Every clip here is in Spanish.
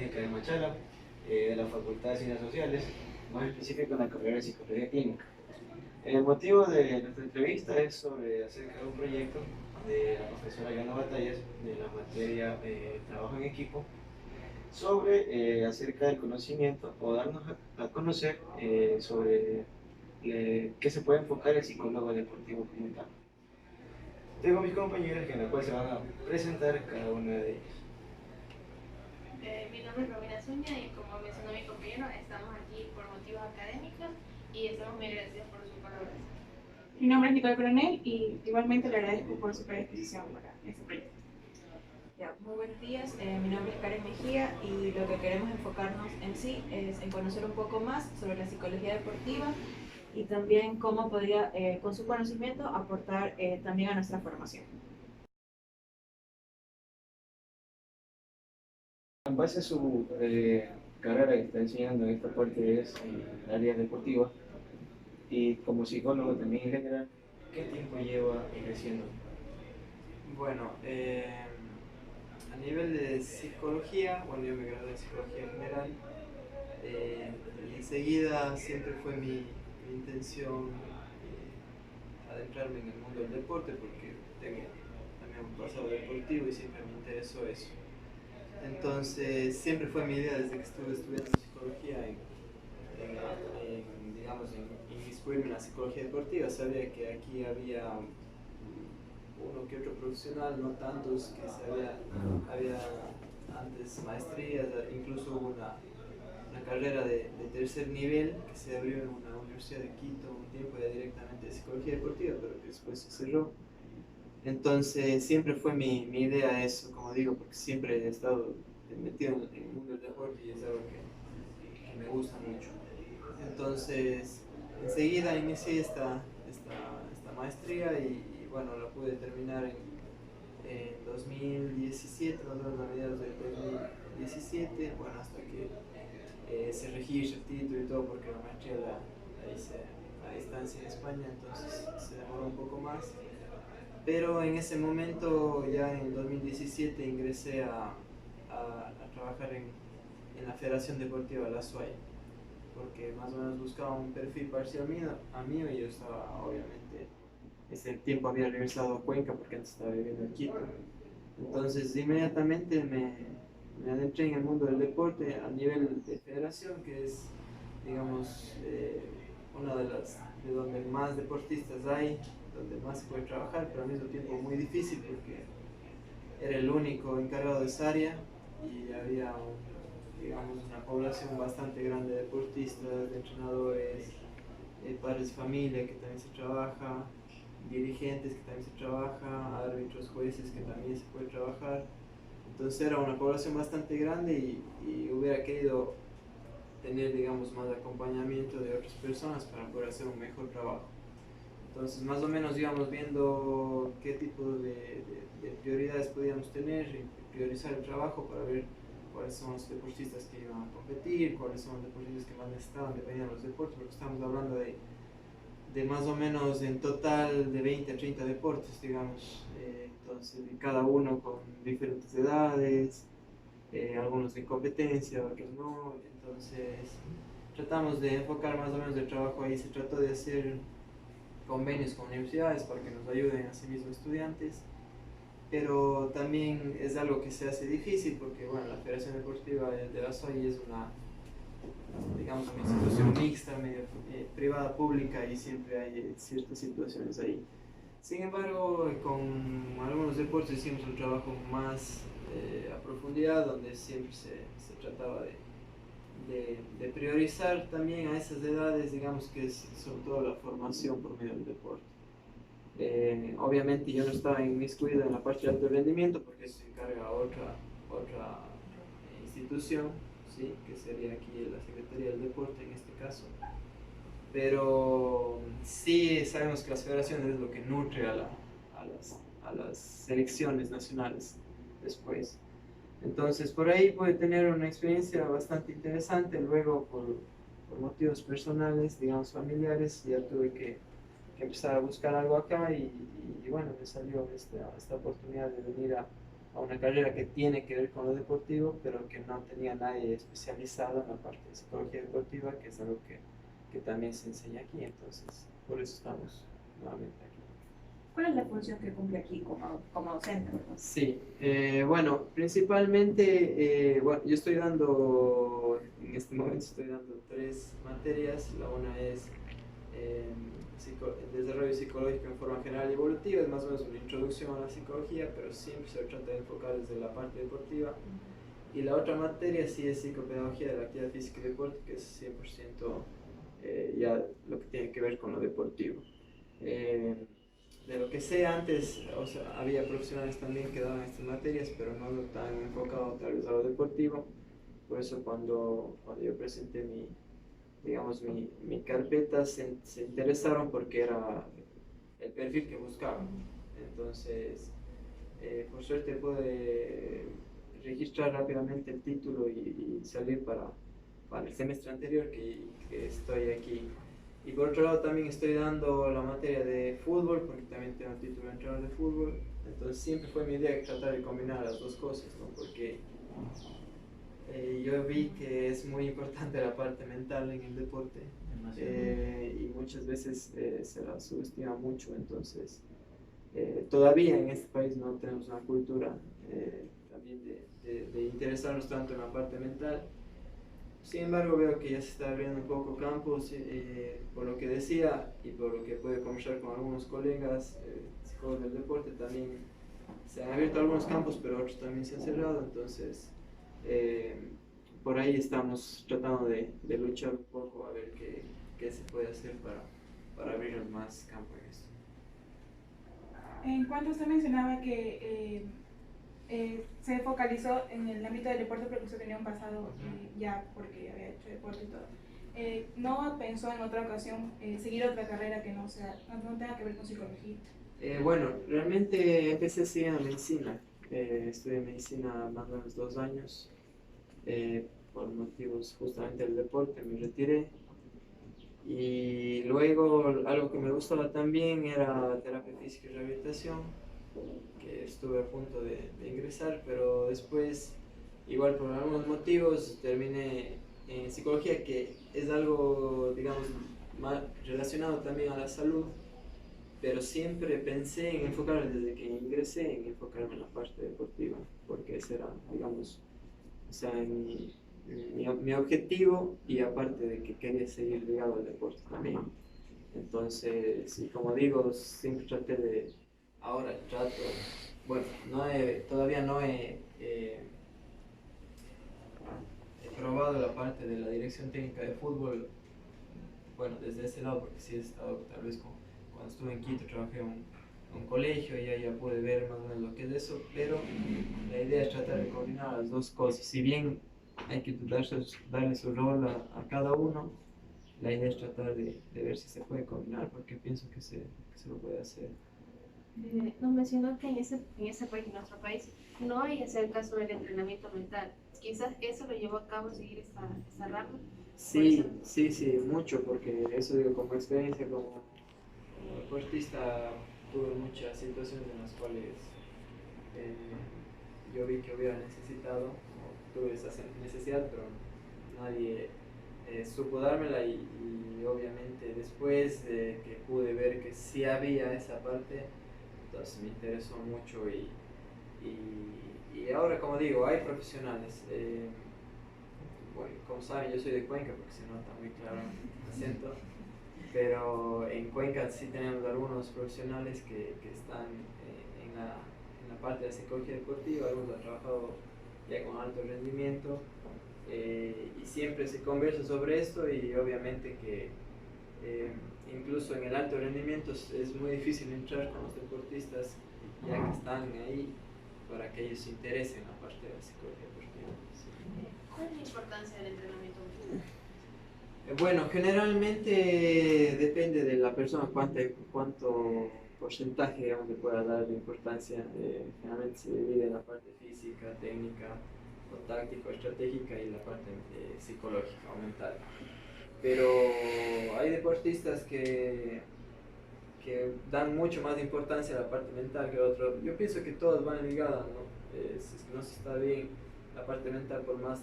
Politécnica de Machala, de la Facultad de Ciencias Sociales, más específico en la carrera de Psicología Clínica. El motivo de nuestra entrevista es sobre acerca de un proyecto de la profesora Yana Batallas de la materia Trabajo en Equipo sobre acerca del conocimiento o darnos a conocer sobre qué se puede enfocar el psicólogo deportivo como tal. Tengo mis compañeras que en la cual se van a presentar cada una de ellas. Mi nombre es Romina Zúñiga y como mencionó mi compañero, estamos aquí por motivos académicos y estamos muy agradecidos por su colaboración. Mi nombre es Nicole Coronel y igualmente le agradezco por su predisposición para este proyecto. Ya, muy buenos días, mi nombre es Karen Mejía y lo que queremos enfocarnos en sí es en conocer un poco más sobre la psicología deportiva y también cómo podría, con su conocimiento, aportar también a nuestra formación. En base a su carrera que está enseñando en esta parte es el área deportiva y como psicólogo también en general, ¿qué tiempo lleva ejerciendo? Bueno, a nivel de psicología, bueno, yo me gradué en psicología general, y enseguida siempre fue mi intención adentrarme en el mundo del deporte porque tengo también un pasado deportivo y siempre me interesó eso. Entonces, siempre fue mi idea desde que estuve estudiando psicología digamos, en inmiscuirme en la psicología deportiva. Sabía que aquí había uno que otro profesional, no tantos, que había antes maestrías, incluso hubo una carrera de tercer nivel que se abrió en una universidad de Quito un tiempo ya directamente de psicología deportiva, pero que después se cerró. Entonces siempre fue mi idea eso, como digo, porque siempre he estado metido en el mundo del deporte y es algo que me gusta mucho. Entonces enseguida inicié esta maestría y bueno, la pude terminar en 2017, más o menos a mediados del 2017, bueno, hasta que se registra el título y todo, porque la maestría la hice a distancia en España, entonces se demoró un poco más. Pero en ese momento, ya en 2017, ingresé a trabajar en la Federación Deportiva La SUAY, porque más o menos buscaba un perfil parcial mío y yo estaba, obviamente, ese tiempo había regresado a Cuenca porque antes estaba viviendo en Quito. Entonces, inmediatamente me adentré en el mundo del deporte a nivel de federación, que es, digamos, una de donde más deportistas hay, donde más se puede trabajar, pero al mismo tiempo muy difícil porque era el único encargado de esa área y había, digamos, una población bastante grande de deportistas, de entrenadores, padres de familia que también se trabaja, dirigentes que también se trabaja, árbitros, jueces que también se puede trabajar. Entonces era una población bastante grande y hubiera querido tener, digamos, más acompañamiento de otras personas para poder hacer un mejor trabajo. Entonces, más o menos íbamos viendo qué tipo de prioridades podíamos tener y priorizar el trabajo para ver cuáles son los deportistas que iban a competir, cuáles son los deportistas que más necesitaban, dependiendo de los deportes, porque estamos hablando de más o menos en total de 20 a 30 deportes, digamos. Entonces, cada uno con diferentes edades, algunos de competencia, otros no. Entonces, tratamos de enfocar más o menos el trabajo ahí. Se trató de hacer convenios con universidades para que nos ayuden a sí mismos estudiantes, pero también es algo que se hace difícil porque, bueno, la Federación Deportiva de la SOI es digamos, una institución mixta, medio privada, pública, y siempre hay ciertas situaciones ahí. Sin embargo, con algunos deportes hicimos un trabajo más a profundidad, donde siempre se trataba de priorizar también a esas edades, digamos que es sobre todo la formación por medio del deporte. Obviamente yo no estaba inmiscuido en la parte de alto rendimiento porque eso se encarga otra institución, ¿sí? Que sería aquí la Secretaría del Deporte en este caso. Pero sí sabemos que las federaciones es lo que nutre a las selecciones nacionales después. Entonces por ahí pude tener una experiencia bastante interesante. Luego por motivos personales, digamos familiares, ya tuve que empezar a buscar algo acá y bueno, me salió esta oportunidad de venir a una carrera que tiene que ver con lo deportivo, pero que no tenía nadie especializado en la parte de psicología deportiva, que es algo que también se enseña aquí, entonces por eso estamos nuevamente aquí. ¿Cuál es la función que cumple aquí como docente? Sí, bueno, principalmente, bueno, yo estoy dando, en este momento estoy dando 3 materias. La una es desarrollo psicológico en forma general y evolutiva, es más o menos una introducción a la psicología, pero siempre se trata de enfocar desde la parte deportiva. Y la otra materia sí es psicopedagogía de la actividad física y deporte, que es 100% ya lo que tiene que ver con lo deportivo. De lo que sé antes, o sea, había profesionales también que daban estas materias, pero no tan enfocado tal vez a lo deportivo. Por eso cuando yo presenté digamos, mi carpeta, se interesaron porque era el perfil que buscaban. Entonces, por suerte pude registrar rápidamente el título y salir para el semestre anterior que estoy aquí. Y por otro lado también estoy dando la materia de fútbol, porque también tengo el título de entrenador de fútbol. Entonces siempre fue mi idea tratar de combinar las dos cosas, ¿no? Porque yo vi que es muy importante la parte mental en el deporte, y muchas veces se la subestima mucho. Entonces todavía en este país no tenemos una cultura también de interesarnos tanto en la parte mental. Sin embargo, veo que ya se está abriendo un poco campos, por lo que decía y por lo que pude conversar con algunos colegas psicólogos del deporte, también se han abierto algunos campos, pero otros también se han cerrado. Entonces, por ahí estamos tratando de luchar un poco a ver qué se puede hacer para abrir más campo en esto. En cuanto usted mencionaba que se focalizó en el ámbito del deporte porque usted tenía un pasado ya porque había hecho deporte y todo, ¿no pensó en otra ocasión seguir otra carrera que no tenga que ver con psicología? Bueno, realmente empecé estudiando medicina. Estudié medicina más o menos 2 años. Por motivos justamente del deporte me retiré. Y luego algo que me gustaba también era terapia física y rehabilitación, que estuve a punto de ingresar, pero después, igual por algunos motivos, terminé en psicología, que es algo, digamos, más relacionado también a la salud, pero siempre pensé en enfocarme desde que ingresé, en enfocarme en la parte deportiva, porque ese era, digamos, o sea, mi objetivo, y aparte de que quería seguir ligado al deporte también. Entonces, y como digo, siempre ahora trato, bueno, todavía no he probado la parte de la dirección técnica de fútbol, bueno, desde ese lado, porque sí he estado tal vez cuando estuve en Quito, trabajé en un colegio y ya pude ver más o menos lo que es eso, pero la idea es tratar de coordinar las dos cosas. Si bien hay que darle su rol a cada uno, la idea es tratar de ver si se puede combinar, porque pienso que se lo puede hacer. Nos mencionó que en ese país, en nuestro país, no hay ese caso del entrenamiento mental. Quizás eso lo llevó a cabo a seguir esta rama. Sí, mucho, porque eso digo, como experiencia, como deportista, tuve muchas situaciones en las cuales yo vi que hubiera necesitado, o tuve esa necesidad, pero nadie supo dármela, y obviamente después que pude ver que sí había esa parte, entonces me interesó mucho, y ahora, como digo, hay profesionales. Bueno, como saben, yo soy de Cuenca, porque se nota muy claro el acento, pero en Cuenca sí tenemos algunos profesionales que están en la parte de la psicología deportiva. Algunos han trabajado ya con alto rendimiento, y siempre se conversa sobre esto, y obviamente que incluso en el alto rendimiento es muy difícil entrar con los deportistas ya que están ahí, para que ellos se interesen en la parte de la psicología deportiva. Sí. ¿Cuál es la importancia del entrenamiento mental? Bueno, generalmente depende de la persona cuánto porcentaje, digamos, le pueda dar de importancia. Generalmente se divide en la parte física, técnica, o táctica, o estratégica, y la parte psicológica o mental. Pero hay deportistas que que dan mucho más importancia a la parte mental que a otro. Yo pienso que todas van ligadas, ¿no? Si es que no se está bien la parte mental, por más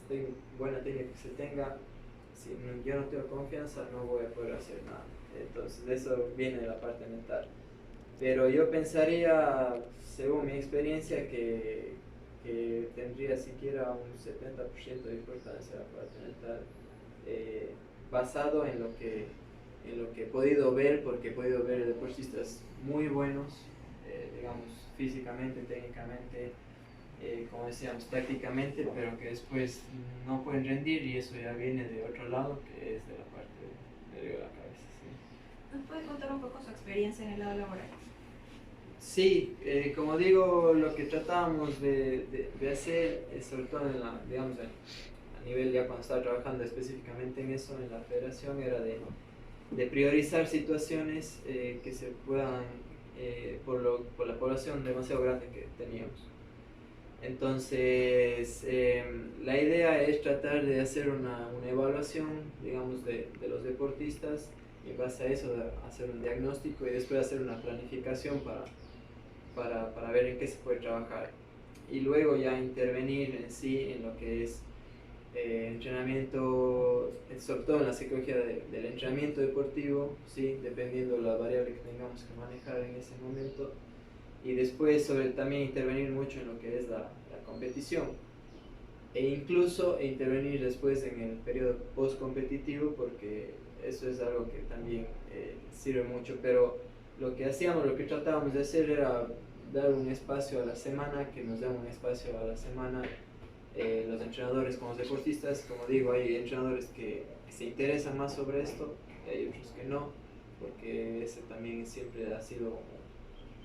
buena técnica que se tenga, si yo no tengo confianza, no voy a poder hacer nada. Entonces, de eso viene la parte mental. Pero yo pensaría, según mi experiencia, que tendría siquiera un 70% de importancia la parte mental, basado en lo que he podido ver, porque he podido ver deportistas muy buenos, digamos, físicamente, técnicamente, como decíamos, tácticamente, pero que después no pueden rendir, y eso ya viene de otro lado, que es de la parte de la cabeza. ¿Sí? ¿Nos puede contar un poco su experiencia en el lado laboral? Sí, como digo, lo que tratábamos de hacer, sobre todo en la, digamos, a nivel ya cuando estaba trabajando específicamente en eso, en la federación, era de priorizar situaciones que se puedan, por la población demasiado grande que teníamos. Entonces, la idea es tratar de hacer una evaluación, digamos, de los deportistas, y en base a eso hacer un diagnóstico y después hacer una planificación para ver en qué se puede trabajar. Y luego ya intervenir en sí en lo que es entrenamiento, sobre todo en la psicología del entrenamiento deportivo, ¿sí? Dependiendo de la variable que tengamos que manejar en ese momento. Y después también intervenir mucho en lo que es la competición, e incluso intervenir después en el periodo post-competitivo, porque eso es algo que también sirve mucho. Pero lo que hacíamos, lo que tratábamos de hacer era dar un espacio a la semana, que nos dan un espacio a la semana los entrenadores con los deportistas. Como digo, hay entrenadores que se interesan más sobre esto, y hay otros que no, porque ese también siempre ha sido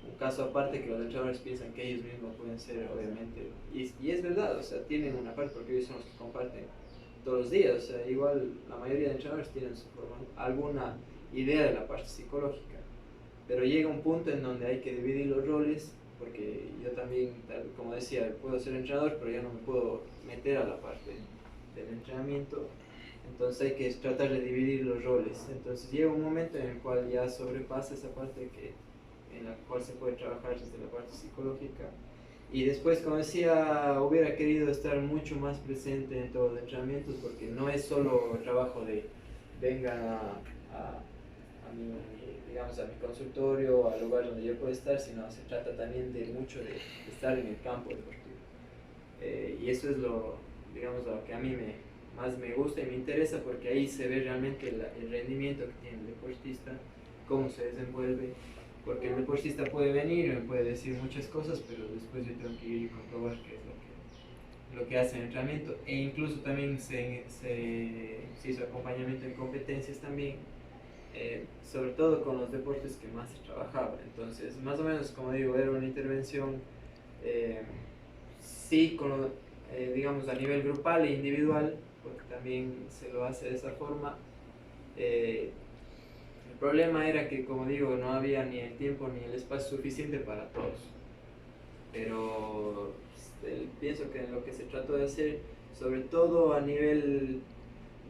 un caso aparte, que los entrenadores piensan que ellos mismos pueden ser, obviamente, y es verdad, o sea, tienen una parte, porque ellos son los que comparten todos los días, o sea, igual la mayoría de entrenadores tienen alguna idea de la parte psicológica, pero llega un punto en donde hay que dividir los roles, porque yo también, como decía, puedo ser entrenador, pero ya no me puedo meter a la parte del entrenamiento. Entonces hay que tratar de dividir los roles. Entonces llega un momento en el cual ya sobrepasa esa parte en la cual se puede trabajar desde la parte psicológica. Y después, como decía, hubiera querido estar mucho más presente en todos los entrenamientos, porque no es solo trabajo de vengan digamos, a mi consultorio, al lugar donde yo puedo estar, sino se trata también de mucho de estar en el campo deportivo. Y eso es digamos, lo que a mí más me gusta y me interesa, porque ahí se ve realmente el rendimiento que tiene el deportista, cómo se desenvuelve, porque el deportista puede venir y me puede decir muchas cosas, pero después yo tengo que ir y comprobar qué es lo que hace en el entrenamiento. E incluso también se hizo acompañamiento en competencias también, sobre todo con los deportes que más se trabajaba. Entonces, más o menos, como digo, era una intervención, sí, digamos, a nivel grupal e individual, porque también se lo hace de esa forma. El problema era que, como digo, no había ni el tiempo ni el espacio suficiente para todos. Pero pienso que en lo que se trató de hacer, sobre todo a nivel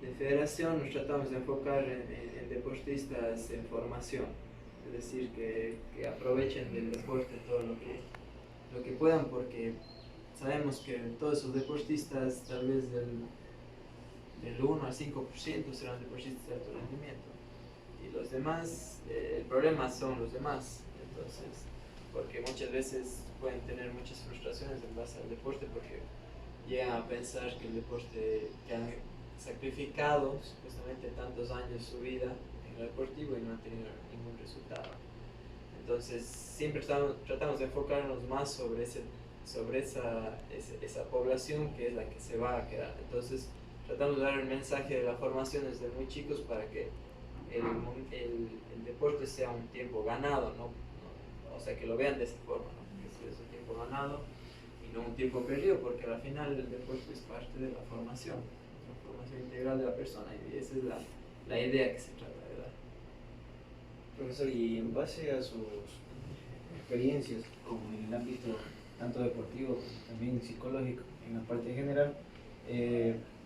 de federación, nos tratamos de enfocar en deportistas en formación. Es decir, que aprovechen del deporte todo lo que puedan, porque sabemos que todos esos deportistas, tal vez del 1 al 5% serán deportistas de alto rendimiento. Y los demás, el problema son los demás. Entonces, porque muchas veces pueden tener muchas frustraciones en base al deporte, porque llegan a pensar que el deporte, que han sacrificado supuestamente tantos años su vida en lo deportivo y no han tenido ningún resultado. Entonces, siempre tratamos de enfocarnos más sobre esa población, que es la que se va a quedar. Entonces, tratamos de dar el mensaje de la formación desde muy chicos, para que el deporte sea un tiempo ganado, ¿no? O sea, que lo vean de esa forma, ¿no? Que es un tiempo ganado y no un tiempo perdido, porque al final el deporte es parte de la formación integral de la persona, y esa es la idea que se trata de dar. Profesor, y en base a sus experiencias, como en el ámbito tanto deportivo como también psicológico, en la parte general,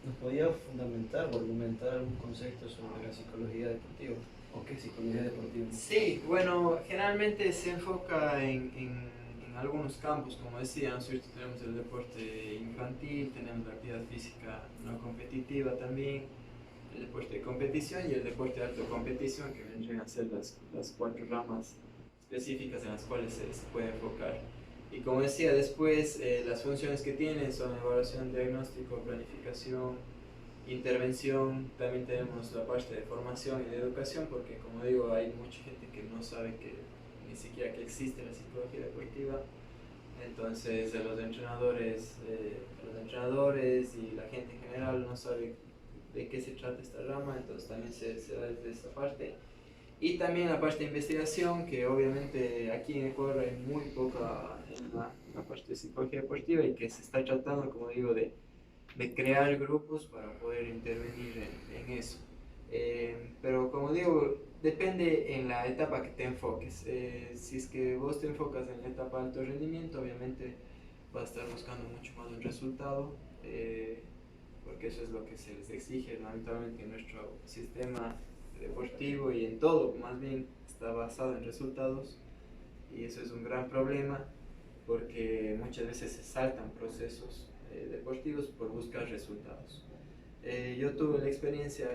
¿nos podía fundamentar o argumentar algún concepto sobre la psicología deportiva? ¿O qué psicología deportiva? Sí, bueno, generalmente se enfoca en algunos campos, como decía, ¿no es cierto? Tenemos el deporte infantil, tenemos la actividad física no competitiva también, el deporte de competición y el deporte de alta competición, que vendrían a ser las 4 ramas específicas en las cuales se puede enfocar. Y como decía, después las funciones que tienen son evaluación, diagnóstico, planificación, intervención. También tenemos la parte de formación y de educación, porque como digo, hay mucha gente que no sabe que ni siquiera que existe la psicología deportiva. Entonces los entrenadores y la gente en general no sabe de qué se trata esta rama, entonces también se da desde esta parte. Y también la parte de investigación, que obviamente aquí en Ecuador hay muy poca en la parte de psicología deportiva y que se está tratando, como digo, de crear grupos para poder intervenir en eso. Pero como digo, depende en la etapa que te enfoques. Si es que vos te enfocas en la etapa de alto rendimiento, obviamente vas a estar buscando mucho más un resultado, porque eso es lo que se les exige lamentablemente en nuestro sistema deportivo y en todo, más bien está basado en resultados, y eso es un gran problema porque muchas veces se saltan procesos deportivos por buscar resultados. Yo tuve la experiencia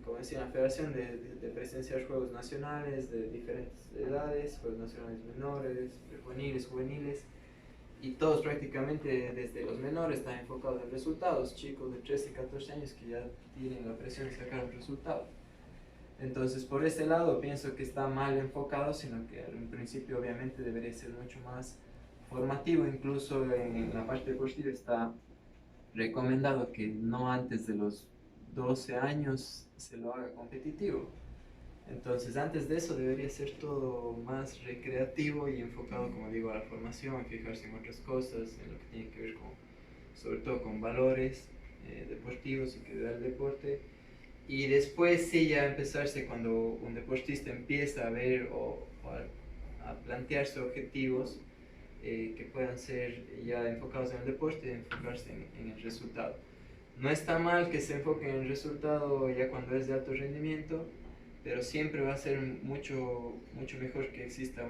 como decía, en la federación de presenciar juegos nacionales de diferentes edades, juegos nacionales menores, juveniles, y todos prácticamente desde los menores están enfocados en resultados, chicos de 13 y 14 años que ya tienen la presión de sacar un resultado. Entonces, por ese lado pienso que está mal enfocado, sino que en principio obviamente debería ser mucho más formativo. Incluso en la parte deportiva está recomendado que no antes de los 12 años se lo haga competitivo. Entonces, antes de eso debería ser todo más recreativo y enfocado, como digo, a la formación, fijarse en otras cosas, en lo que tiene que ver con, sobre todo con valores deportivos y que da el deporte. Y después sí ya empezarse cuando un deportista empieza a ver o a plantearse objetivos que puedan ser ya enfocados en el deporte, enfocarse en el resultado. No está mal que se enfoque en el resultado ya cuando es de alto rendimiento, pero siempre va a ser mucho mejor que exista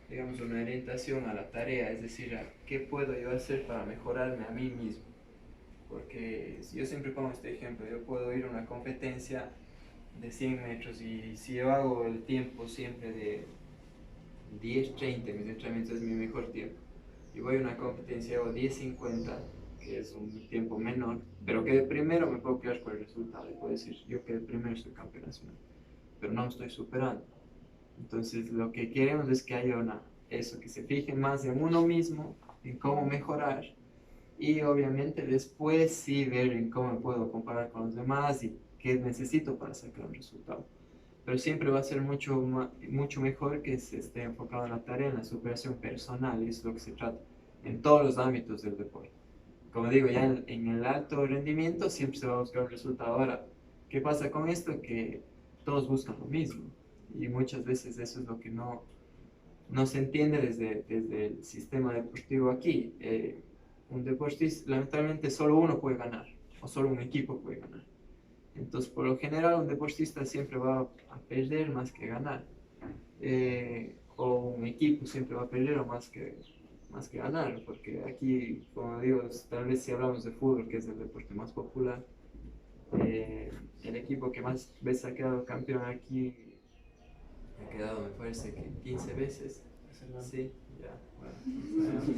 digamos, una orientación a la tarea, es decir, a qué puedo yo hacer para mejorarme a mí mismo. Porque yo siempre pongo este ejemplo, yo puedo ir a una competencia de 100 metros y si yo hago el tiempo siempre de 10:30, mis entrenamientos es mi mejor tiempo, y voy a una competencia y hago 10:50, que es un tiempo menor, pero quedé primero, me puedo quedar con el resultado y puedo decir, yo quedé primero, soy campeón nacional, pero no me estoy superando. Entonces lo que queremos es que haya eso, que se fije más en uno mismo, en cómo mejorar, y obviamente después sí ver en cómo me puedo comparar con los demás y qué necesito para sacar un resultado. Pero siempre va a ser mucho mejor que se esté enfocado en la tarea, en la superación personal, y es lo que se trata en todos los ámbitos del deporte. Como digo, ya en el alto rendimiento siempre se va a buscar un resultado. Ahora, ¿qué pasa con esto? Que todos buscan lo mismo, y muchas veces eso es lo que no se entiende desde el sistema deportivo aquí. Un deportista, lamentablemente, solo uno puede ganar, o solo un equipo puede ganar. Entonces, por lo general, un deportista siempre va a perder más que ganar. O un equipo siempre va a perder o más que ganar, porque aquí, como digo, tal vez si hablamos de fútbol, que es el deporte más popular, el equipo que más veces ha quedado campeón aquí ha quedado, me parece que 15 veces. Sí, ya, bueno,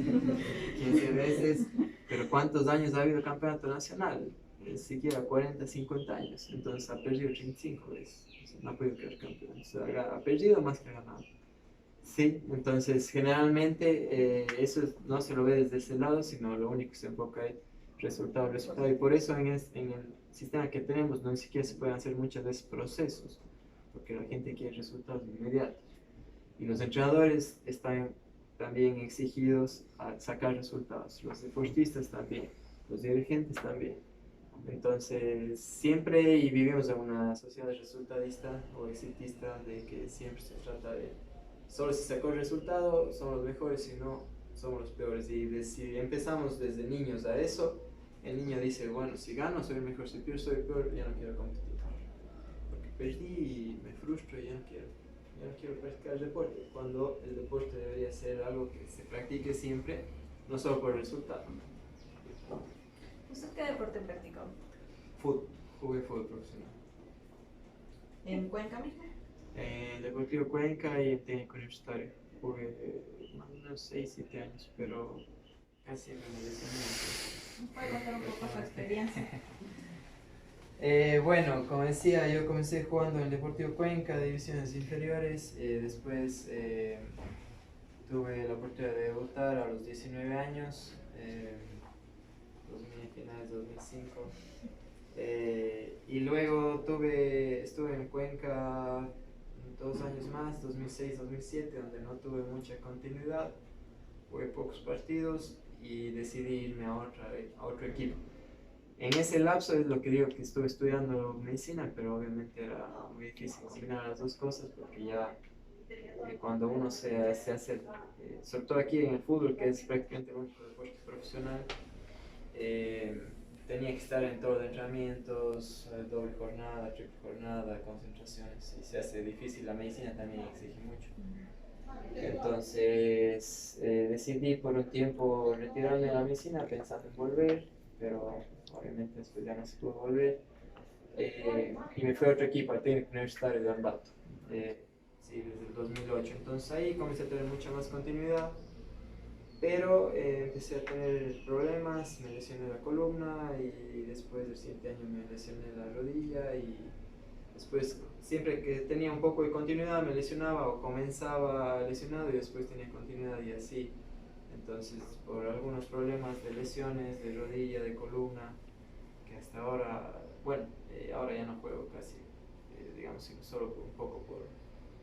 15 veces, pero ¿cuántos años ha habido campeonato nacional? Siquiera 40, 50 años, entonces ha perdido 35 veces, o sea, no ha podido quedar campeón, o sea, ha perdido más que ha ganado. Sí, entonces generalmente eso no se lo ve desde ese lado, sino lo único que se enfoca es resultado, y por eso en el sistema que tenemos no ni siquiera se pueden hacer muchas veces procesos, porque la gente quiere resultados inmediatos. Y los entrenadores están también exigidos a sacar resultados, los deportistas también, los dirigentes también. Entonces, siempre y vivimos en una sociedad resultadista o exitista, de que siempre se trata de solo si sacó el resultado somos los mejores, si no somos los peores. Y si empezamos desde niños a eso, el niño dice, bueno, si gano soy el mejor, si pierdo soy el peor, ya no quiero competir. Porque perdí y me frustro y ya no quiero practicar deporte, cuando el deporte debería ser algo que se practique siempre, no solo por el resultado. ¿Usted qué deporte practicó? Fútbol, jugué fútbol profesional. ¿En Cuenca mismo? En Deportivo Cuenca y en técnico universitario. Jugué unos 6-7 años, pero casi me lesioné. ¿Puede contar un poco su experiencia? Bueno, como decía, yo comencé jugando en el Deportivo Cuenca, de divisiones inferiores, después tuve la oportunidad de debutar a los 19 años, finales de 2005, y luego estuve en Cuenca 2 años más, 2006-2007, donde no tuve mucha continuidad, jugué pocos partidos y decidí irme a otro equipo. En ese lapso es lo que digo, que estuve estudiando medicina, pero obviamente era muy difícil combinar las dos cosas porque ya cuando uno se hace, sobre todo aquí en el fútbol, que es prácticamente el único deporte profesional, tenía que estar en todos los entrenamientos, doble jornada, triple jornada, concentraciones, y se hace difícil. La medicina también exige mucho. Entonces decidí por un tiempo retirarme de la medicina pensando en volver, pero obviamente después ya no se pudo volver, y me fui a otro equipo, al técnico universitario de Ambato, sí, desde el 2008. Entonces ahí comencé a tener mucha más continuidad, pero empecé a tener problemas, me lesioné la columna y después del siguiente año me lesioné la rodilla, y después siempre que tenía un poco de continuidad me lesionaba o comenzaba lesionado y después tenía continuidad y así. Entonces, por algunos problemas de lesiones, de rodilla, de columna, que hasta ahora, bueno, ahora ya no juego casi, digamos, sino solo un poco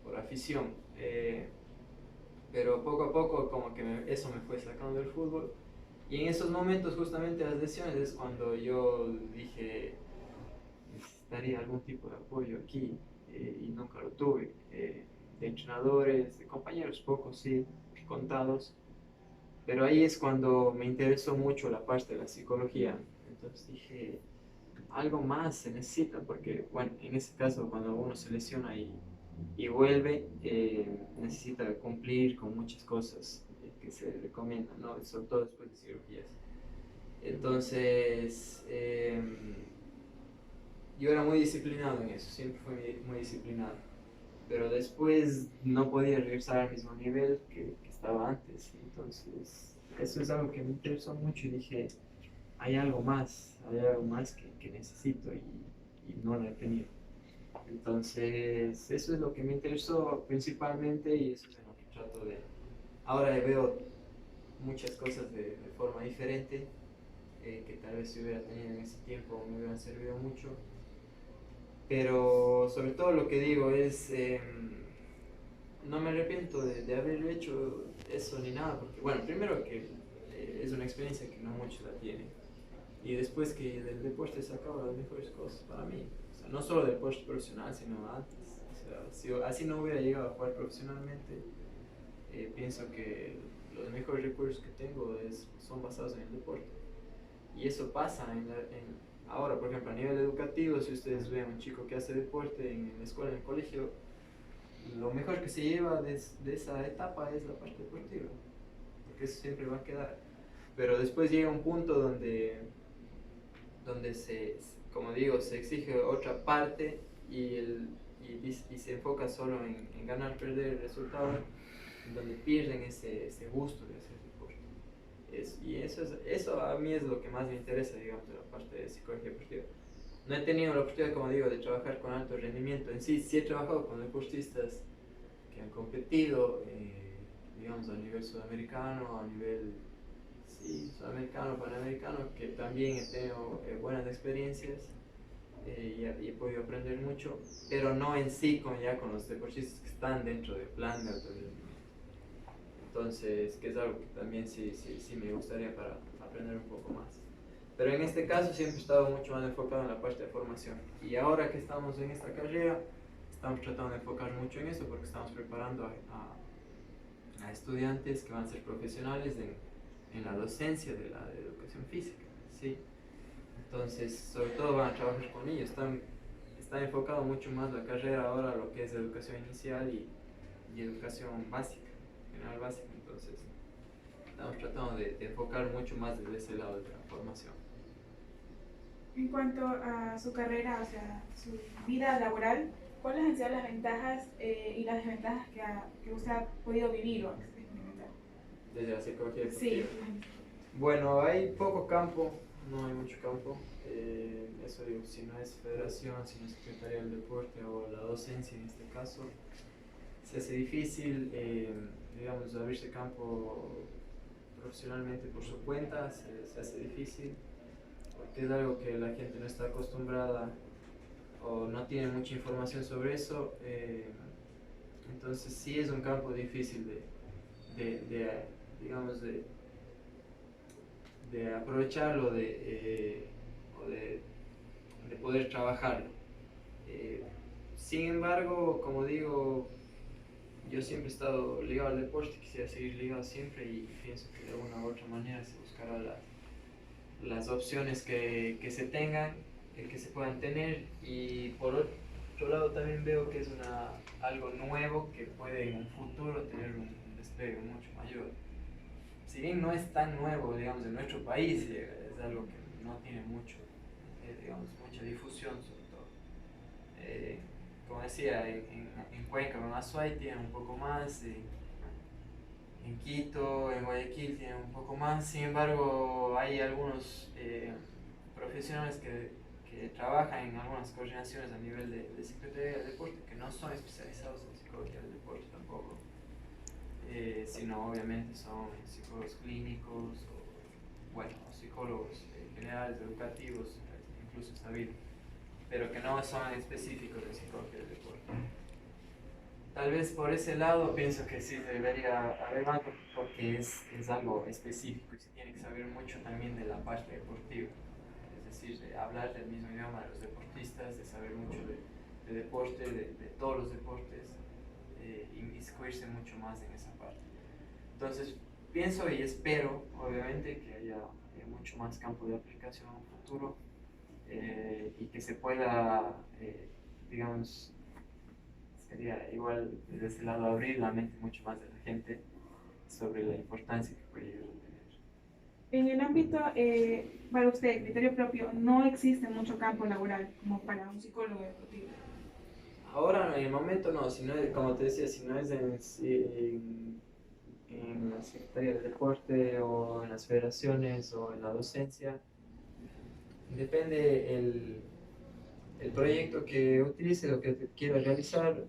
por afición. Pero poco a poco como que eso me fue sacando del fútbol. Y en esos momentos, justamente las lesiones, es cuando yo dije, necesitaría algún tipo de apoyo aquí, y nunca lo tuve. De entrenadores, de compañeros, pocos sí, contados. Pero ahí es cuando me interesó mucho la parte de la psicología. Entonces dije, algo más se necesita, porque, bueno, en ese caso, cuando uno se lesiona y vuelve, necesita cumplir con muchas cosas que se recomiendan, ¿no? Sobre todo después de cirugías. Entonces, yo era muy disciplinado en eso, siempre fui muy disciplinado. Pero después no podía regresar al mismo nivel que estaba antes. Entonces, eso es algo que me interesó mucho y dije, hay algo más que necesito y no lo he tenido. Entonces, eso es lo que me interesó principalmente y eso es en lo que trato de... Ahora veo muchas cosas de forma diferente, que tal vez si hubiera tenido en ese tiempo me hubieran servido mucho. Pero sobre todo lo que digo es, no me arrepiento de haber hecho eso ni nada, porque bueno, primero que es una experiencia que no muchos la tienen, y después que del deporte he sacado las mejores cosas para mí, o sea, no solo del deporte profesional, sino antes. O sea, si así no hubiera llegado a jugar profesionalmente, pienso que los mejores recursos que tengo son basados en el deporte, y eso pasa ahora, por ejemplo, a nivel educativo. Si ustedes ven a un chico que hace deporte en la escuela, en el colegio, lo mejor que se lleva de esa etapa es la parte deportiva, porque eso siempre va a quedar. Pero después llega un punto donde como digo, se exige otra parte y se enfoca solo en ganar, perder el resultado, donde pierden ese gusto de hacer deporte. Y eso a mí es lo que más me interesa, digamos, de la parte de psicología deportiva. No he tenido la oportunidad, como digo, de trabajar con alto rendimiento. En sí he trabajado con deportistas que han competido, digamos, a nivel sudamericano, a nivel sudamericano, panamericano, que también he tenido buenas experiencias, y he podido aprender mucho, pero no en sí con los deportistas que están dentro del plan de alto rendimiento. Entonces, que es algo que también sí me gustaría para aprender un poco más. Pero en este caso siempre he estado mucho más enfocado en la parte de formación. Y ahora que estamos en esta carrera, estamos tratando de enfocar mucho en eso, porque estamos preparando a estudiantes que van a ser profesionales en la docencia de la educación física, ¿sí? Entonces, sobre todo van a trabajar con niños. Están está enfocado mucho más la carrera ahora a lo que es educación inicial y educación básica, general básica. Entonces, estamos tratando de enfocar mucho más desde ese lado de la formación. En cuanto a su carrera, o sea, su vida laboral, ¿cuáles han sido las ventajas y las desventajas que usted ha podido vivir o experimentar? Desde la psicología Sí. deportiva. Bueno, hay poco campo, no hay mucho campo. Eso digo, si no es federación, si no es secretaría del deporte o la docencia en este caso, se hace difícil, digamos, abrirse campo profesionalmente por su cuenta, se hace difícil, porque es algo que la gente no está acostumbrada o no tiene mucha información sobre eso. Entonces sí es un campo difícil digamos, de aprovecharlo o de poder trabajarlo. Sin embargo, como digo, yo siempre he estado ligado al deporte, quisiera seguir ligado siempre y pienso que de alguna u otra manera se buscará las opciones que se tengan, que se puedan tener, y por otro lado también veo que es algo nuevo que puede en un futuro tener un despegue mucho mayor. Si bien no es tan nuevo, digamos, en nuestro país, es algo que no tiene digamos, mucha difusión sobre todo. Como decía, en Cuenca, en Azuay tienen un poco más, en Quito, en Guayaquil tienen un poco más. Sin embargo, hay algunos profesionales que trabajan en algunas coordinaciones a nivel de Secretaría del Deporte que no son especializados en psicología del deporte tampoco. Sino obviamente son psicólogos clínicos o, bueno, psicólogos generales, educativos, incluso sabidos, pero que no son específicos de psicología del deporte. Tal vez por ese lado pienso que sí debería haber más, porque es algo específico y se tiene que saber mucho también de la parte deportiva, es decir, de hablar del mismo idioma de los deportistas, de saber mucho de deporte, de todos los deportes, inmiscuirse mucho más en esa parte. Entonces, pienso y espero, obviamente, que haya mucho más campo de aplicación en un futuro y que se pueda, digamos, sería igual desde ese lado abrir la mente mucho más de la gente sobre la importancia que puede llegar a tener. En el ámbito, para usted, criterio propio, no existe mucho campo laboral como para un psicólogo deportivo. Ahora, en el momento no, si no es, como te decía, si no es en la Secretaría de Deporte o en las federaciones o en la docencia, depende el proyecto que utilices o que te quieras realizar,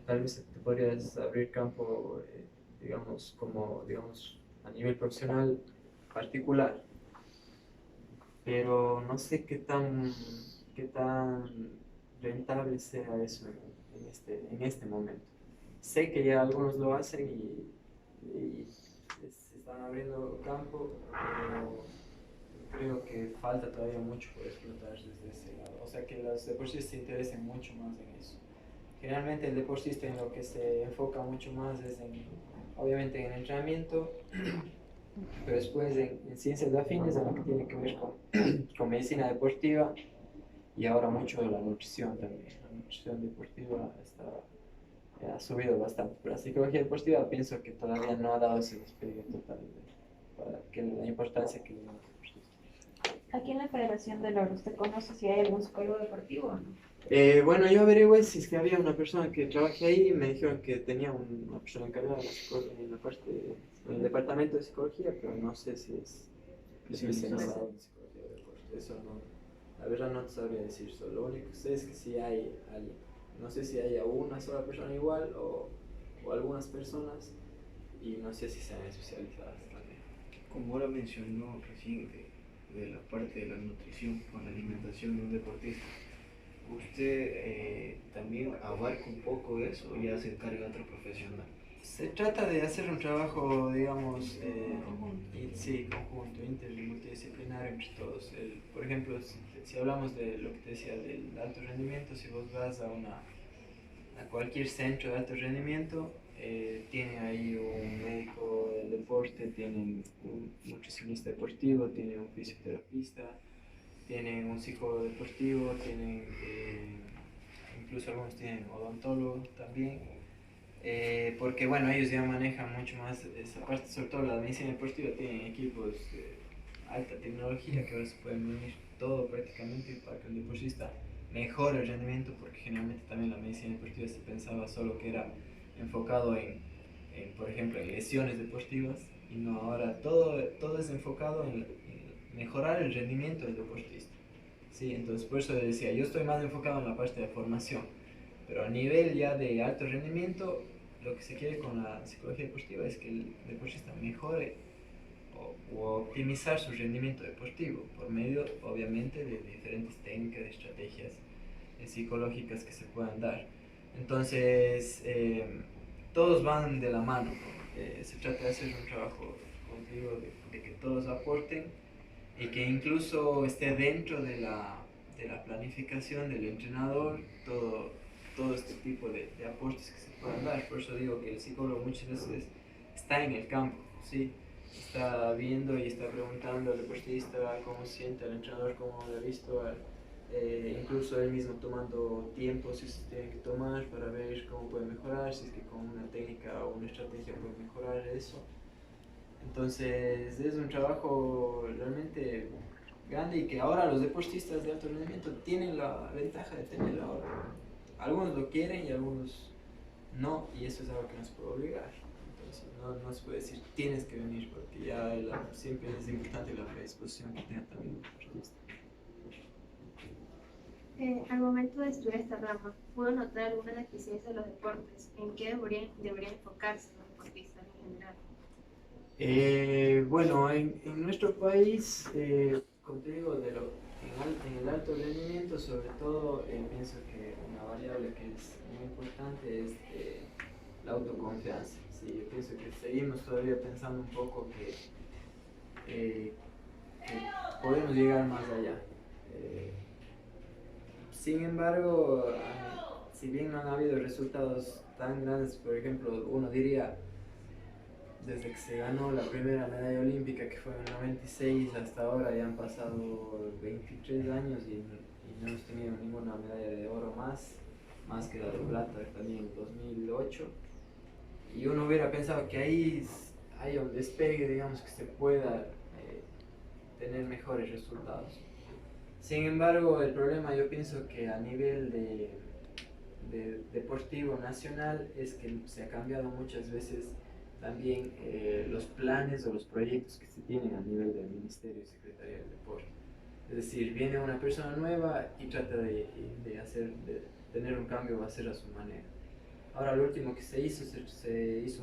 tal vez te podrías abrir campo, digamos, digamos, a nivel profesional particular, pero no sé qué tan rentable sea eso en este momento. Sé que ya algunos lo hacen y se están abriendo campo, pero creo que falta todavía mucho por explotar desde ese lado. O sea, que los deportistas se interesen mucho más en eso. Generalmente el deportista en lo que se enfoca mucho más es obviamente en el entrenamiento, pero después en ciencias afines, en lo que tiene que ver con medicina deportiva y ahora mucho de la nutrición también. La nutrición deportiva ha subido bastante, pero la psicología deportiva pienso que todavía no ha dado ese despegue total para que la importancia que le da. Aquí en la Federación del Oro, ¿usted conoce si hay algún psicólogo deportivo o no? Bueno, yo averigué si es que había una persona que trabaje ahí y me dijeron que tenía una persona encargada en la parte, en el departamento de psicología, pero no sé si es especializado en psicología de deporte. Eso no, la verdad no te sabría decir. Lo único que sé es que sí hay alguien. No sé si haya una sola persona igual o algunas personas, y no sé si sean especializadas también. Como ahora mencionó recién de la parte de la nutrición o la alimentación de un deportista, ¿usted también abarca un poco de eso o ya se encarga de otro profesional? Se trata de hacer un trabajo, digamos, sí, conjunto, inter y multidisciplinario entre todos. Por ejemplo, si hablamos de lo que te decía del alto rendimiento, si vos vas a cualquier centro de alto rendimiento, tienen ahí un médico del deporte, tienen un nutricionista deportivo, tienen un fisioterapeuta, tienen un psicólogo deportivo, tienen incluso algunos tienen odontólogo también, porque bueno, ellos ya manejan mucho más esa parte, sobre todo la medicina deportiva, tienen equipos de alta tecnología que ahora se pueden unir todo prácticamente para que el deportista mejore el rendimiento, porque generalmente también la medicina deportiva se pensaba solo que era enfocado por ejemplo, en lesiones deportivas, y no, ahora todo es enfocado en mejorar el rendimiento del deportista. Sí, entonces por eso decía, yo estoy más enfocado en la parte de formación, pero a nivel ya de alto rendimiento, lo que se quiere con la psicología deportiva es que el deportista mejore o optimizar su rendimiento deportivo por medio, obviamente, de diferentes técnicas, de estrategias psicológicas que se puedan dar. Entonces, todos van de la mano, ¿no? Se trata de hacer un trabajo, como te digo, de que todos aporten y que incluso esté dentro de la planificación del entrenador todo este tipo de aportes que se puedan dar. Por eso digo que el psicólogo muchas veces está en el campo, ¿sí? Está viendo y está preguntando al deportista cómo se siente, al entrenador cómo lo ha visto, incluso él mismo tomando tiempo si se tiene que tomar para ver cómo puede mejorar, si es que con una técnica o una estrategia puede mejorar eso. Entonces es un trabajo realmente grande y que ahora los deportistas de alto rendimiento tienen la ventaja de tenerlo ahora. Algunos lo quieren y algunos no, y eso es algo que no se puede obligar. Entonces no se puede decir tienes que venir, porque ya siempre es importante la predisposición que tenga también el deportista. Al momento de estudiar esta rama, ¿puedo notar alguna deficiencia de los deportes? ¿En qué debería enfocarse los deportistas en general? Bueno, en nuestro país, como te digo, en el alto rendimiento, sobre todo, pienso que una variable que es muy importante es la autoconfianza. Sí, yo pienso que seguimos todavía pensando un poco que podemos llegar más allá. Sin embargo, si bien no han habido resultados tan grandes, por ejemplo, uno diría, desde que se ganó la primera medalla olímpica, que fue en el 96, hasta ahora ya han pasado 23 años y no hemos tenido ninguna medalla de oro más que la de plata también en 2008. Y uno hubiera pensado que ahí hay un despegue, digamos, que se pueda tener mejores resultados. Sin embargo, el problema yo pienso que a nivel de deportivo nacional es que se ha cambiado muchas veces también los planes o los proyectos que se tienen a nivel del Ministerio y Secretaría del Deporte. Es decir, viene una persona nueva y trata de tener un cambio va a ser a su manera. Ahora lo último que se hizo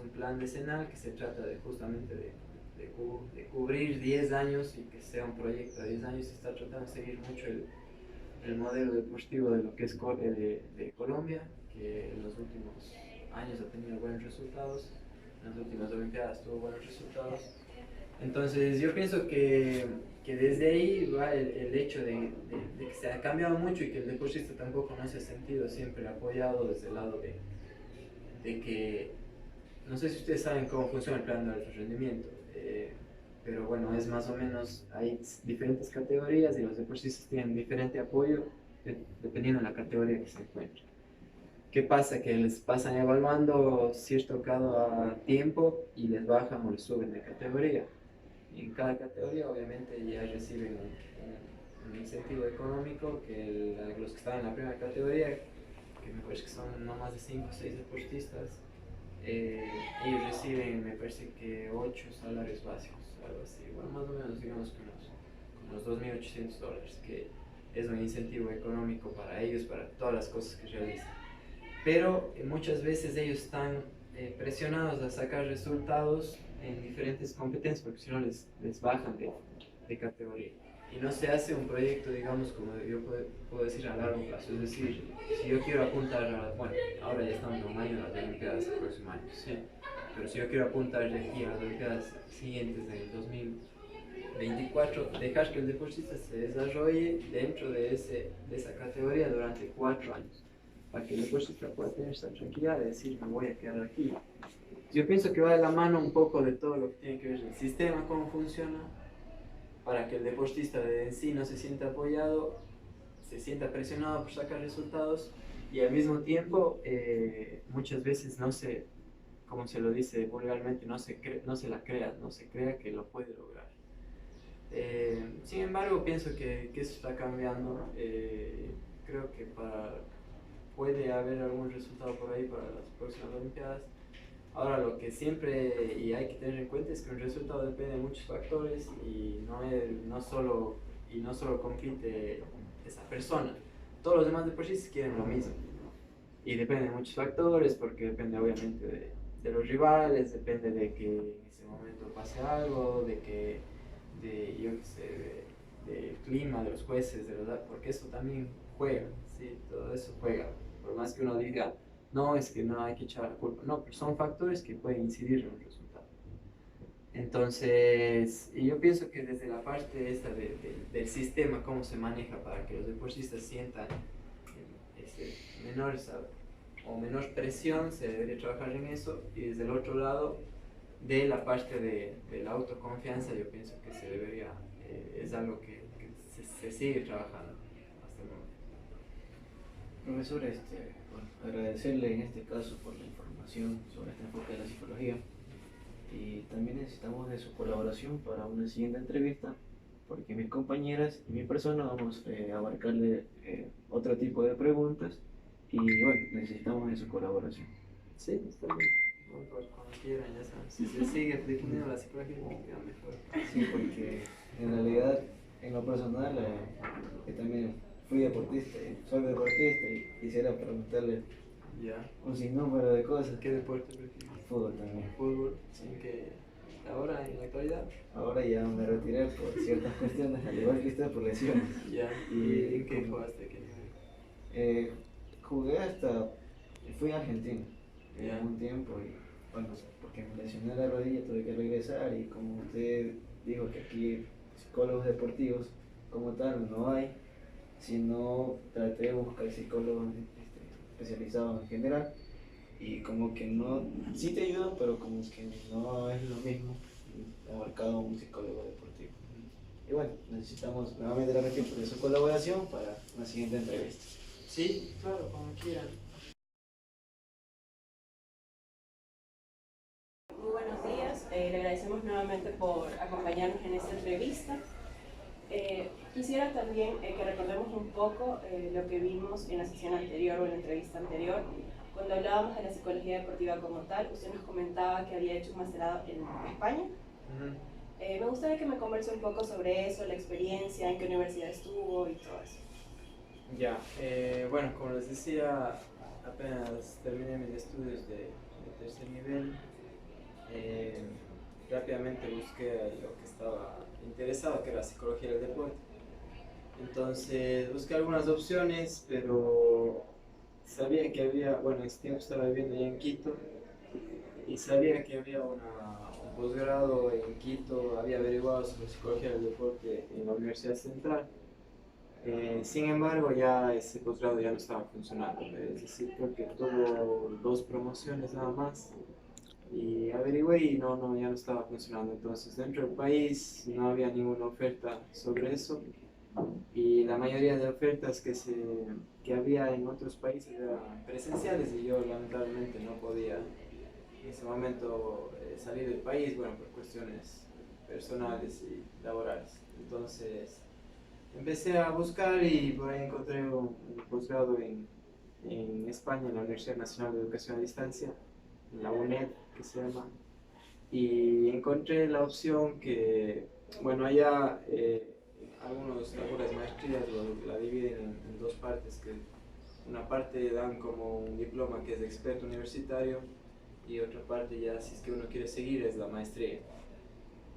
un plan decenal que se trata de justamente de cubrir 10 años y que sea un proyecto de 10 años. Se está tratando de seguir mucho el modelo deportivo de lo que es de Colombia, que en los últimos años ha tenido buenos resultados, en las últimas Olimpiadas tuvo buenos resultados. Entonces yo pienso que desde ahí va el hecho de que se ha cambiado mucho y que el deportista tampoco no se ha sentido siempre apoyado desde el lado de que, no sé si ustedes saben cómo funciona el plan de alto rendimiento, pero bueno, es más o menos, hay diferentes categorías y los deportistas tienen diferente apoyo dependiendo de la categoría que se encuentren. ¿Qué pasa? Que les pasan evaluando cierto cada tiempo y les bajan o les suben de categoría. Y en cada categoría obviamente ya reciben un incentivo económico que los que están en la primera categoría, que me parece que son no más de 5 o 6 deportistas, ellos reciben, me parece que 8 salarios básicos, algo así, bueno, más o menos digamos que unos $2.800, que es un incentivo económico para ellos, para todas las cosas que realizan. Pero muchas veces ellos están presionados a sacar resultados en diferentes competencias porque si no les bajan de categoría. Y no se hace un proyecto, digamos, como yo puedo decir a largo plazo. Es decir, si yo quiero apuntar bueno, ahora ya estamos en un año de las Olimpiadas el próximo año, sí. Pero si yo quiero apuntar de aquí a las Olimpiadas siguientes del 2024, dejar que el deportista se desarrolle dentro de esa categoría durante 4 años. Para que el deportista pueda tener esa tranquilidad de decir, me voy a quedar aquí. Yo pienso que va de la mano un poco de todo lo que tiene que ver el sistema, cómo funciona, para que el deportista en sí no se sienta apoyado, se sienta presionado por sacar resultados y al mismo tiempo muchas veces no se, como se lo dice vulgarmente, no se la crea, no se crea que lo puede lograr. Sin embargo, pienso que eso está cambiando. Creo que puede haber algún resultado por ahí para las próximas Olimpiadas. Ahora, lo que siempre y hay que tener en cuenta es que un resultado depende de muchos factores y no solo compite esa persona. Todos los demás deportistas quieren lo mismo. Y depende de muchos factores, porque depende obviamente de los rivales, depende de que en ese momento pase algo, yo qué sé, del clima, de los jueces, porque eso también juega, ¿sí? Todo eso juega. Por más que uno diga, no, es que no hay que echar la culpa, no, pero son factores que pueden incidir en el resultado. Entonces, y yo pienso que desde la parte esta del sistema, cómo se maneja para que los deportistas sientan menor presión, se debería trabajar en eso. Y desde el otro lado, de la parte de la autoconfianza, yo pienso que se debería, es algo que se sigue trabajando hasta el momento. Profesor, bueno, agradecerle en este caso por la información sobre este enfoque de la psicología y también necesitamos de su colaboración para una siguiente entrevista porque mis compañeras y mi persona vamos a abarcarle otro tipo de preguntas y bueno, necesitamos de su colaboración. Sí, está bien. Cuando quieran, ya saben. Si se sigue definiendo la psicología, queda mejor. Sí, porque en realidad, en lo personal, yo también fui deportista, soy deportista y quisiera preguntarle Ya. un sinnúmero de cosas. ¿Qué deporte prefieres? Fútbol también. Fútbol. ¿En qué? ¿Ahora, en la actualidad? Ahora ya me retiré por ciertas cuestiones, al igual que usted por lesiones. Ya. ¿Y en qué jugaste? ¿Qué nivel? Jugué fui a Argentina Ya. un tiempo y bueno, porque me lesioné la rodilla tuve que regresar y como usted dijo que aquí psicólogos deportivos como tal no hay, sino traté de buscar psicólogos especializados en general y como que no, sí te ayudan pero como que no es lo mismo abarcado un psicólogo deportivo. Y bueno, necesitamos nuevamente la repito de su colaboración para una siguiente entrevista. Sí, claro, como quieran. Muy buenos días, le agradecemos nuevamente por acompañarnos en esta entrevista. Quisiera también que recordemos un poco lo que vimos en la sesión anterior o en la entrevista anterior. Cuando hablábamos de la psicología deportiva como tal, usted nos comentaba que había hecho un masterado en España. Me gustaría que me converse un poco sobre eso, la experiencia, en qué universidad estuvo y todo eso. Ya, bueno, como les decía, apenas terminé mis estudios de tercer nivel, rápidamente busqué lo que estaba interesado, que era psicología del deporte. Entonces busqué algunas opciones, pero sabía que había, bueno, en ese tiempo estaba viviendo ya en Quito y sabía que había un posgrado en Quito, había averiguado sobre psicología del deporte en la Universidad Central. Sin embargo, ya ese posgrado ya no estaba funcionando, es decir, creo que tuvo 2 promociones nada más y averigüé y ya no estaba funcionando. Entonces, dentro del país no había ninguna oferta sobre eso y la mayoría de ofertas que había en otros países eran presenciales y yo lamentablemente no podía en ese momento salir del país, bueno, por cuestiones personales y laborales. Entonces, empecé a buscar y por ahí encontré un posgrado en España, en la Universidad Nacional de Educación a Distancia, en la UNED, que se llama, y encontré la opción que, bueno, allá algunas maestrías la dividen en 2 partes, que una parte dan como un diploma que es de experto universitario y otra parte ya, si es que uno quiere seguir, es la maestría.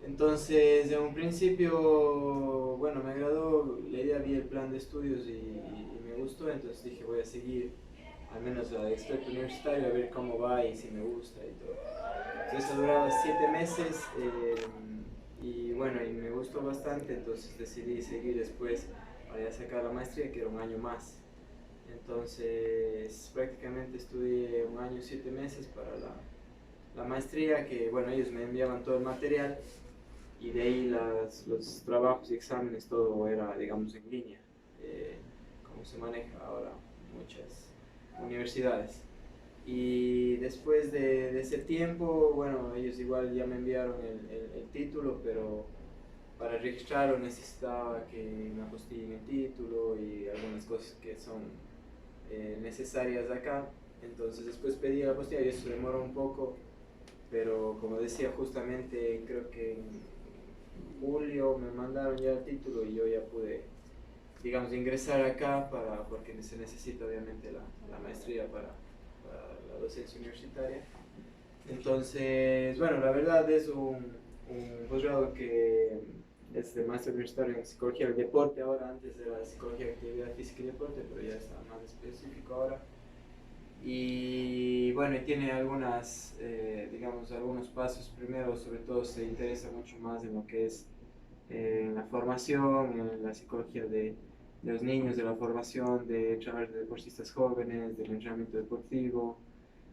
Entonces, de un principio, bueno, me agradó la idea, vi el plan de estudios y me gustó, entonces dije voy a seguir al menos la de experto universitario a ver cómo va y si me gusta y todo. Entonces ha durado 7 meses y bueno, y me gustó bastante, entonces decidí seguir después para ya sacar la maestría, que era un año más. Entonces prácticamente estudié 1 año y 7 meses para la maestría, que bueno, ellos me enviaban todo el material y de ahí los trabajos y exámenes, todo era, digamos, en línea. como se maneja ahora muchas universidades. Y después de ese tiempo, bueno, ellos igual ya me enviaron el título, pero para registrarlo necesitaba que me apostillen el título y algunas cosas que son necesarias acá. Entonces después pedí la apostilla y eso demoró un poco, pero como decía, justamente creo que en julio me mandaron ya el título y yo ya pude, digamos, ingresar acá porque se necesita obviamente la maestría para la docencia universitaria. Entonces, bueno, la verdad es un posgrado que es de máster universitario en psicología del deporte ahora, antes era psicología de actividad física y deporte, pero ya está más específico ahora. Y bueno, tiene algunas, digamos, algunos pasos. Primero, sobre todo, se interesa mucho más en lo que es la formación, en la psicología de los niños, de la formación de entrenadores de deportistas jóvenes, del entrenamiento deportivo.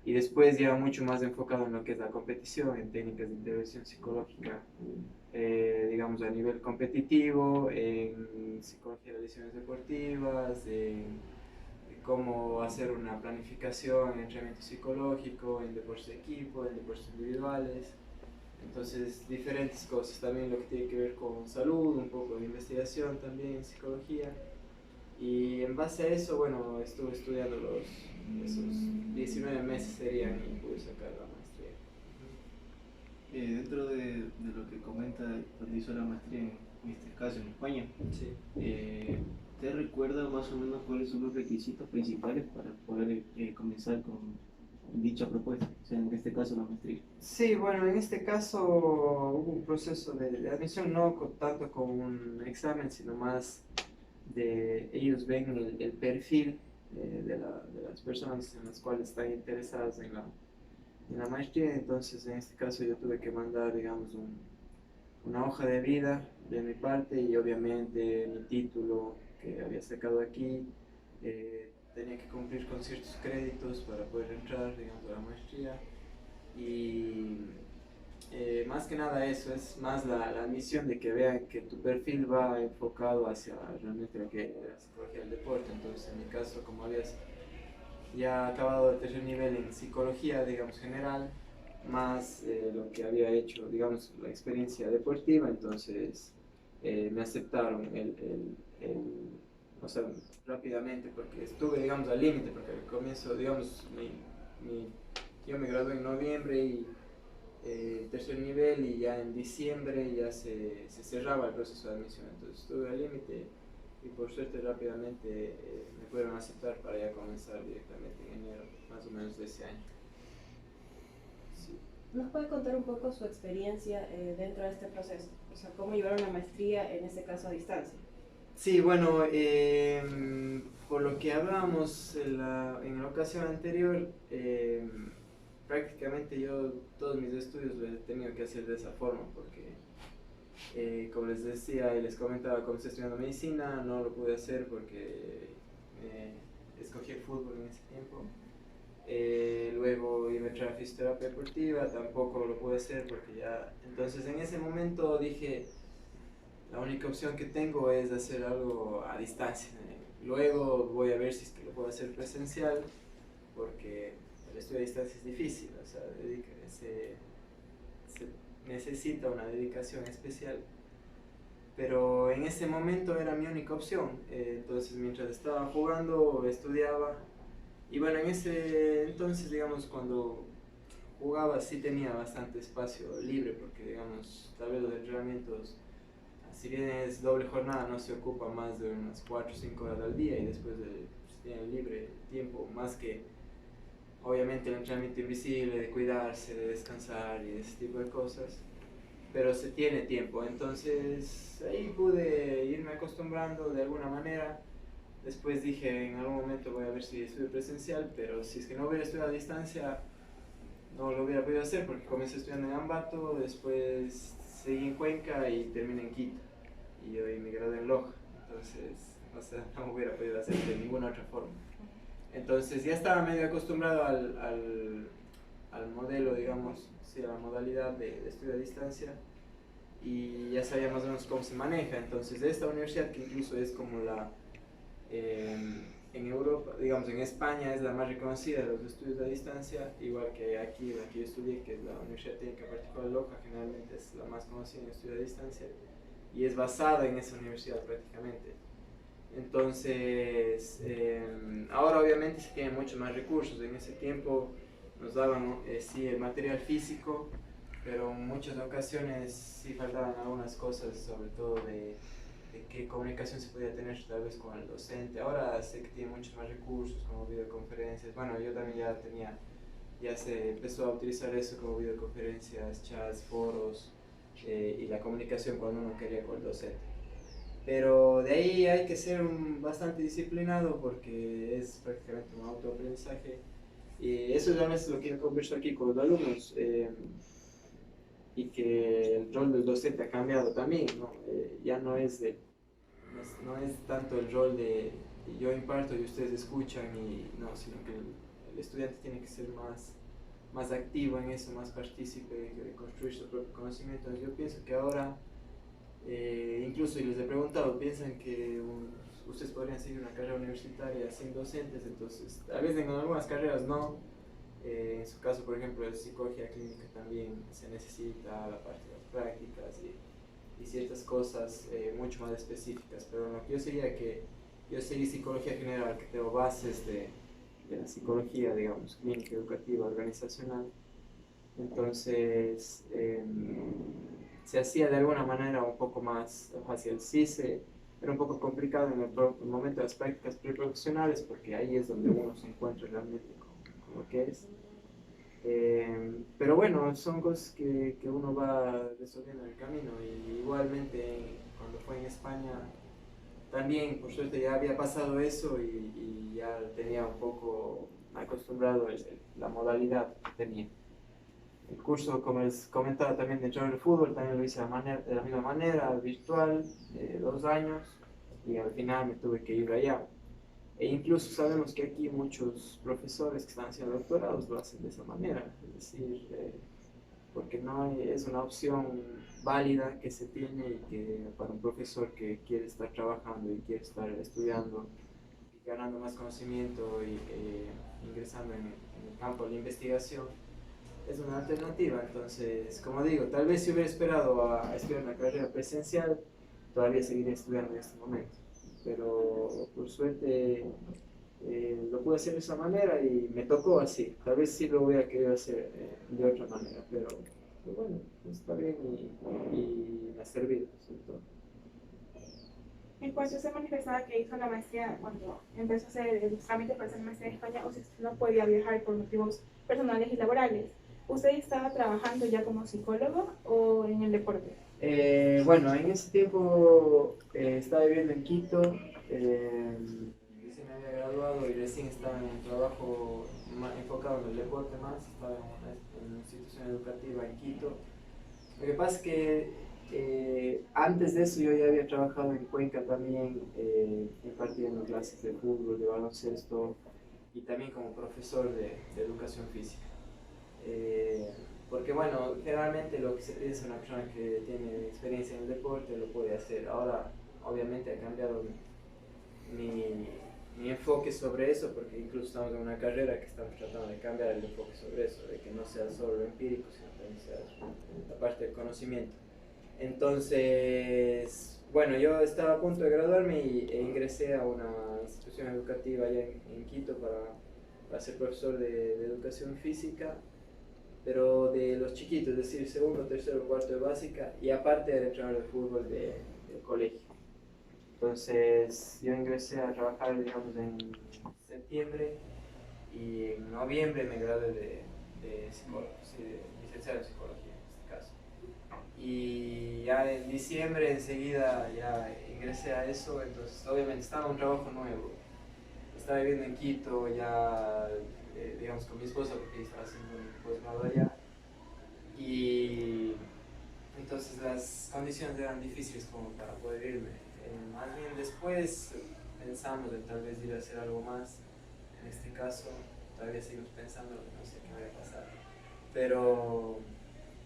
Y después ya mucho más enfocado en lo que es la competición, en técnicas de intervención psicológica, digamos a nivel competitivo, en psicología de lesiones deportivas, en cómo hacer una planificación en entrenamiento psicológico, en deportes de equipo, en deportes individuales. Entonces, diferentes cosas, también lo que tiene que ver con salud, un poco de investigación también en psicología. Y en base a eso, bueno, estuve estudiando esos 19 meses serían y pude sacar la maestría. Dentro de lo que comenta cuando hizo la maestría, en este caso en España, Sí. ¿te recuerda más o menos cuáles son los requisitos principales para poder comenzar con dicha propuesta, o sea, en este caso la maestría? Sí, bueno, en este caso hubo un proceso de admisión, no tanto con un examen, sino más de ellos ven el perfil de las personas en las cuales están interesadas en la maestría. Entonces, en este caso yo tuve que mandar, digamos, una hoja de vida de mi parte y obviamente mi título que había sacado aquí. Tenía que cumplir con ciertos créditos para poder entrar, digamos, a la maestría. Y más que nada eso, es más la admisión de que vean que tu perfil va enfocado hacia realmente lo que es la psicología del deporte. Entonces, en mi caso, como habías ya acabado el tercer nivel en psicología, digamos, general, más lo que había hecho, digamos, la experiencia deportiva, entonces me aceptaron o sea, rápidamente, porque estuve, digamos, al límite, porque al comienzo, digamos, yo me gradué en noviembre y tercer nivel y ya en diciembre ya se cerraba el proceso de admisión, entonces estuve al límite y por suerte rápidamente me pudieron aceptar para ya comenzar directamente en enero, más o menos de ese año. Sí. ¿Nos puede contar un poco su experiencia dentro de este proceso? O sea, ¿cómo llevar una maestría, en este caso a distancia? Sí, bueno, por lo que hablábamos en la ocasión anterior, prácticamente yo todos mis estudios los he tenido que hacer de esa forma porque, como les decía y les comentaba, como estoy estudiando medicina, no lo pude hacer porque escogí el fútbol en ese tiempo. Luego iba a entrar a fisioterapia deportiva, tampoco lo pude hacer porque ya... Entonces en ese momento dije, la única opción que tengo es hacer algo a distancia. Luego voy a ver si es que lo puedo hacer presencial, porque el estudio a distancia es difícil, o sea, se necesita una dedicación especial. Pero en ese momento era mi única opción, entonces mientras estaba jugando estudiaba. Y bueno, en ese entonces, digamos, cuando jugaba sí tenía bastante espacio libre, porque digamos, tal vez los entrenamientos, si bien es doble jornada, no se ocupa más de unas 4 o 5 horas al día y después se tiene libre tiempo, más que obviamente el entrenamiento invisible, de cuidarse, de descansar y ese tipo de cosas, pero se tiene tiempo, entonces ahí pude irme acostumbrando de alguna manera. Después dije, en algún momento voy a ver si estudio presencial, pero si es que no hubiera estudiado a distancia, no lo hubiera podido hacer porque comencé estudiando en Ambato, después seguí en Cuenca y terminé en Quito. Y hoy me gradué en Loja, entonces, o sea, no hubiera podido hacer de ninguna otra forma. Entonces ya estaba medio acostumbrado al modelo, digamos, sí, a la modalidad de estudio a distancia y ya sabía más o menos cómo se maneja. Entonces de esta universidad, que incluso es como En Europa, digamos en España es la más reconocida de los estudios a distancia, igual que aquí, la que yo estudié, que es la Universidad Técnica Particular de Loja, generalmente es la más conocida en estudios a distancia y es basada en esa universidad prácticamente. Entonces, ahora obviamente se tienen muchos más recursos. En ese tiempo nos daban sí el material físico, pero en muchas ocasiones sí faltaban algunas cosas, sobre todo de qué comunicación se podía tener tal vez con el docente. Ahora sé que tiene muchos más recursos como videoconferencias. Bueno, yo también ya se empezó a utilizar eso como videoconferencias, chats, foros y la comunicación cuando uno quería con el docente. Pero de ahí hay que ser bastante disciplinado porque es prácticamente un autoaprendizaje. Y eso ya es lo que quiero conversar aquí con los alumnos. Y que el rol del docente ha cambiado también, ¿no? Ya no es tanto el rol de yo imparto y ustedes escuchan, no, sino que el estudiante tiene que ser más activo en eso, más partícipe de construir su propio conocimiento. Yo pienso que ahora, incluso, y les he preguntado, piensan que ustedes podrían seguir una carrera universitaria sin docentes, entonces, tal vez en algunas carreras no. En su caso, por ejemplo, de psicología clínica también se necesita la parte de las prácticas y ciertas cosas mucho más específicas, pero lo que yo sería que yo seguí psicología general, que tengo bases de la psicología, digamos, clínica, educativa, organizacional. Entonces, se hacía de alguna manera un poco más fácil. Sí, era un poco complicado en el momento de las prácticas preprofesionales, porque ahí es donde uno se encuentra realmente con lo que es. Pero bueno, son cosas que uno va resolviendo en el camino. Y igualmente, cuando fue en España, también por suerte ya había pasado eso y ya tenía un poco acostumbrado la modalidad que tenía. El curso, como les comentaba también de entrenador de fútbol, también lo hice de la misma manera, virtual, 2 años, y al final me tuve que ir allá. E incluso sabemos que aquí muchos profesores que están haciendo doctorados lo hacen de esa manera, es decir, porque es una opción válida que se tiene y que para un profesor que quiere estar trabajando y quiere estar estudiando y ganando más conocimiento y ingresando en el campo de la investigación, es una alternativa. Entonces, como digo, tal vez si hubiera esperado a estudiar una carrera presencial, todavía seguiría estudiando en este momento. Pero por suerte lo pude hacer de esa manera y me tocó así. Tal vez sí lo hubiera querido hacer de otra manera, pero bueno, está bien y me ha servido, sobre todo. En cuanto usted manifestaba que hizo la maestría, cuando empezó a hacer los trámites para hacer maestría en España, usted no podía viajar por motivos personales y laborales. ¿Usted estaba trabajando ya como psicólogo o en el deporte? Bueno, en ese tiempo estaba viviendo en Quito, recién me había graduado y recién estaba en un trabajo enfocado en el deporte más, estaba en una institución educativa en Quito. Lo que pasa es que antes de eso yo ya había trabajado en Cuenca también, impartiendo clases de fútbol, de baloncesto y también como profesor de educación física. Porque bueno, generalmente lo que se pide es una persona que tiene experiencia en el deporte, lo puede hacer. Ahora, obviamente ha cambiado mi enfoque sobre eso, porque incluso estamos en una carrera que estamos tratando de cambiar el enfoque sobre eso, de que no sea solo lo empírico, sino también sea la parte del conocimiento. Entonces, bueno, yo estaba a punto de graduarme e ingresé a una institución educativa allá en Quito para ser profesor de educación física, pero de los chiquitos, es decir, segundo, tercero, cuarto de básica, y aparte era entrenador de fútbol del colegio. Entonces yo ingresé a trabajar, digamos, en septiembre y en noviembre me gradué de psicólogo, sí, de licenciado en psicología en este caso. Y ya en diciembre enseguida ya ingresé a eso, entonces obviamente estaba en un trabajo nuevo. Estaba viviendo en Quito ya, digamos, con mi esposa, porque estaba haciendo un posgrado allá. Y entonces las condiciones eran difíciles como para poder irme. Más bien después pensamos en tal vez ir a hacer algo más. En este caso, todavía seguimos pensando, no sé qué va a pasar. Pero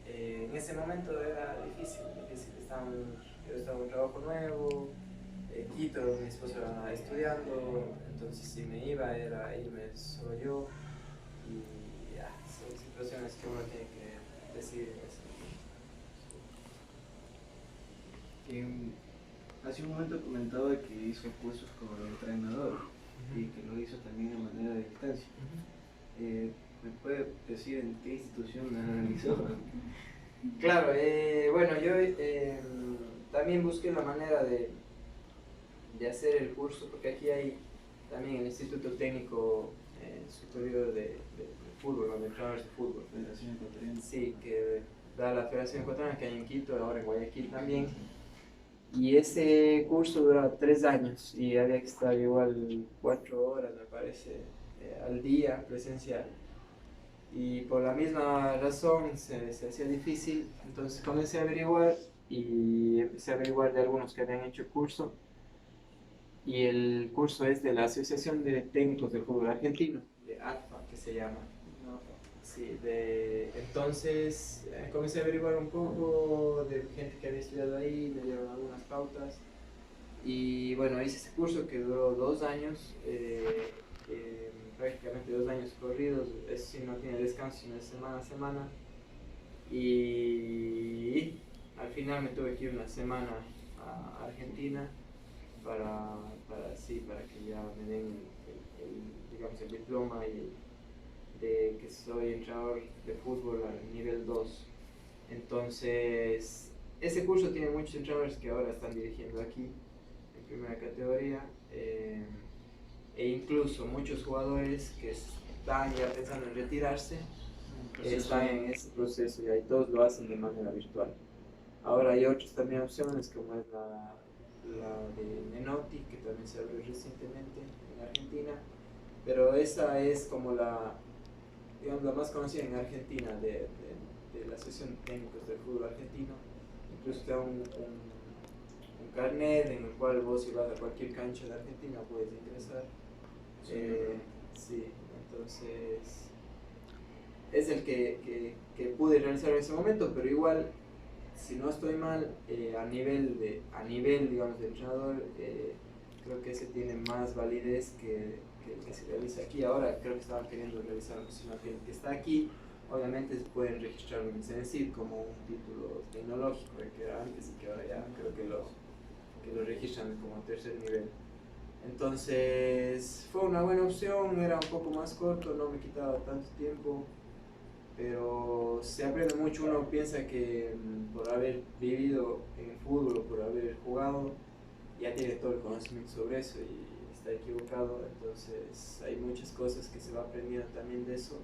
en ese momento era difícil. Yo estaba en un trabajo nuevo, Quito, mi esposa estudiando, entonces si me iba era irme solo yo y ya, son situaciones que uno tiene que decidir en ese Em, Hace un momento comentaba que hizo cursos como entrenador y que lo hizo también de manera de distancia. ¿Me puede decir en qué institución la realizó? Claro, bueno, yo también busqué la manera de hacer el curso, porque aquí hay también el Instituto Técnico Superior de Fútbol, ¿no? De entrenadores de fútbol. Federación Ecuatoriana. Sí, que da la Federación Ecuatoriana, que hay en Quito, ahora en Guayaquil también. Y ese curso duraba 3 años y había que estar igual 4 horas, me parece, al día presencial. Y por la misma razón se hacía difícil, entonces comencé a averiguar y empecé a averiguar de algunos que habían hecho el curso. Y el curso es de la Asociación de Técnicos del Fútbol Argentino, de ATFA, que se llama. Sí, entonces comencé a averiguar un poco de gente que había estudiado ahí, me dieron algunas pautas. Y bueno, hice ese curso que duró 2 años, prácticamente 2 años corridos, eso sí, no tiene descanso, sino de semana a semana. Y al final me tuve que ir una semana a Argentina para que ya me den digamos, el diploma de que soy entrenador de fútbol al nivel 2. Entonces, ese curso tiene muchos entrenadores que ahora están dirigiendo aquí en primera categoría, e incluso muchos jugadores que están ya pensando en retirarse están en ese proceso y todos lo hacen de manera virtual. Ahora hay otras también opciones como es la de Menotti, que también se abrió recientemente en Argentina, pero esa es como digamos, la más conocida en Argentina de la Asociación de Técnicos del Fútbol Argentino. Incluso te da un carnet en el cual vos, si vas a cualquier cancha de Argentina, puedes ingresar. Sí, entonces es el que pude realizar en ese momento, pero igual, si no estoy mal, a nivel digamos, de entrenador, creo que ese tiene más validez que el que se realiza aquí. Ahora creo que estaban queriendo realizar sino que el que está aquí, obviamente se pueden registrar en el CENESID como un título tecnológico, que era antes y que ahora ya creo que lo registran como tercer nivel. Entonces fue una buena opción, era un poco más corto, no me quitaba tanto tiempo, pero se aprende mucho. Uno piensa que por haber vivido en fútbol o por haber jugado ya tiene todo el conocimiento sobre eso y está equivocado. Entonces hay muchas cosas que se va aprendiendo también de eso,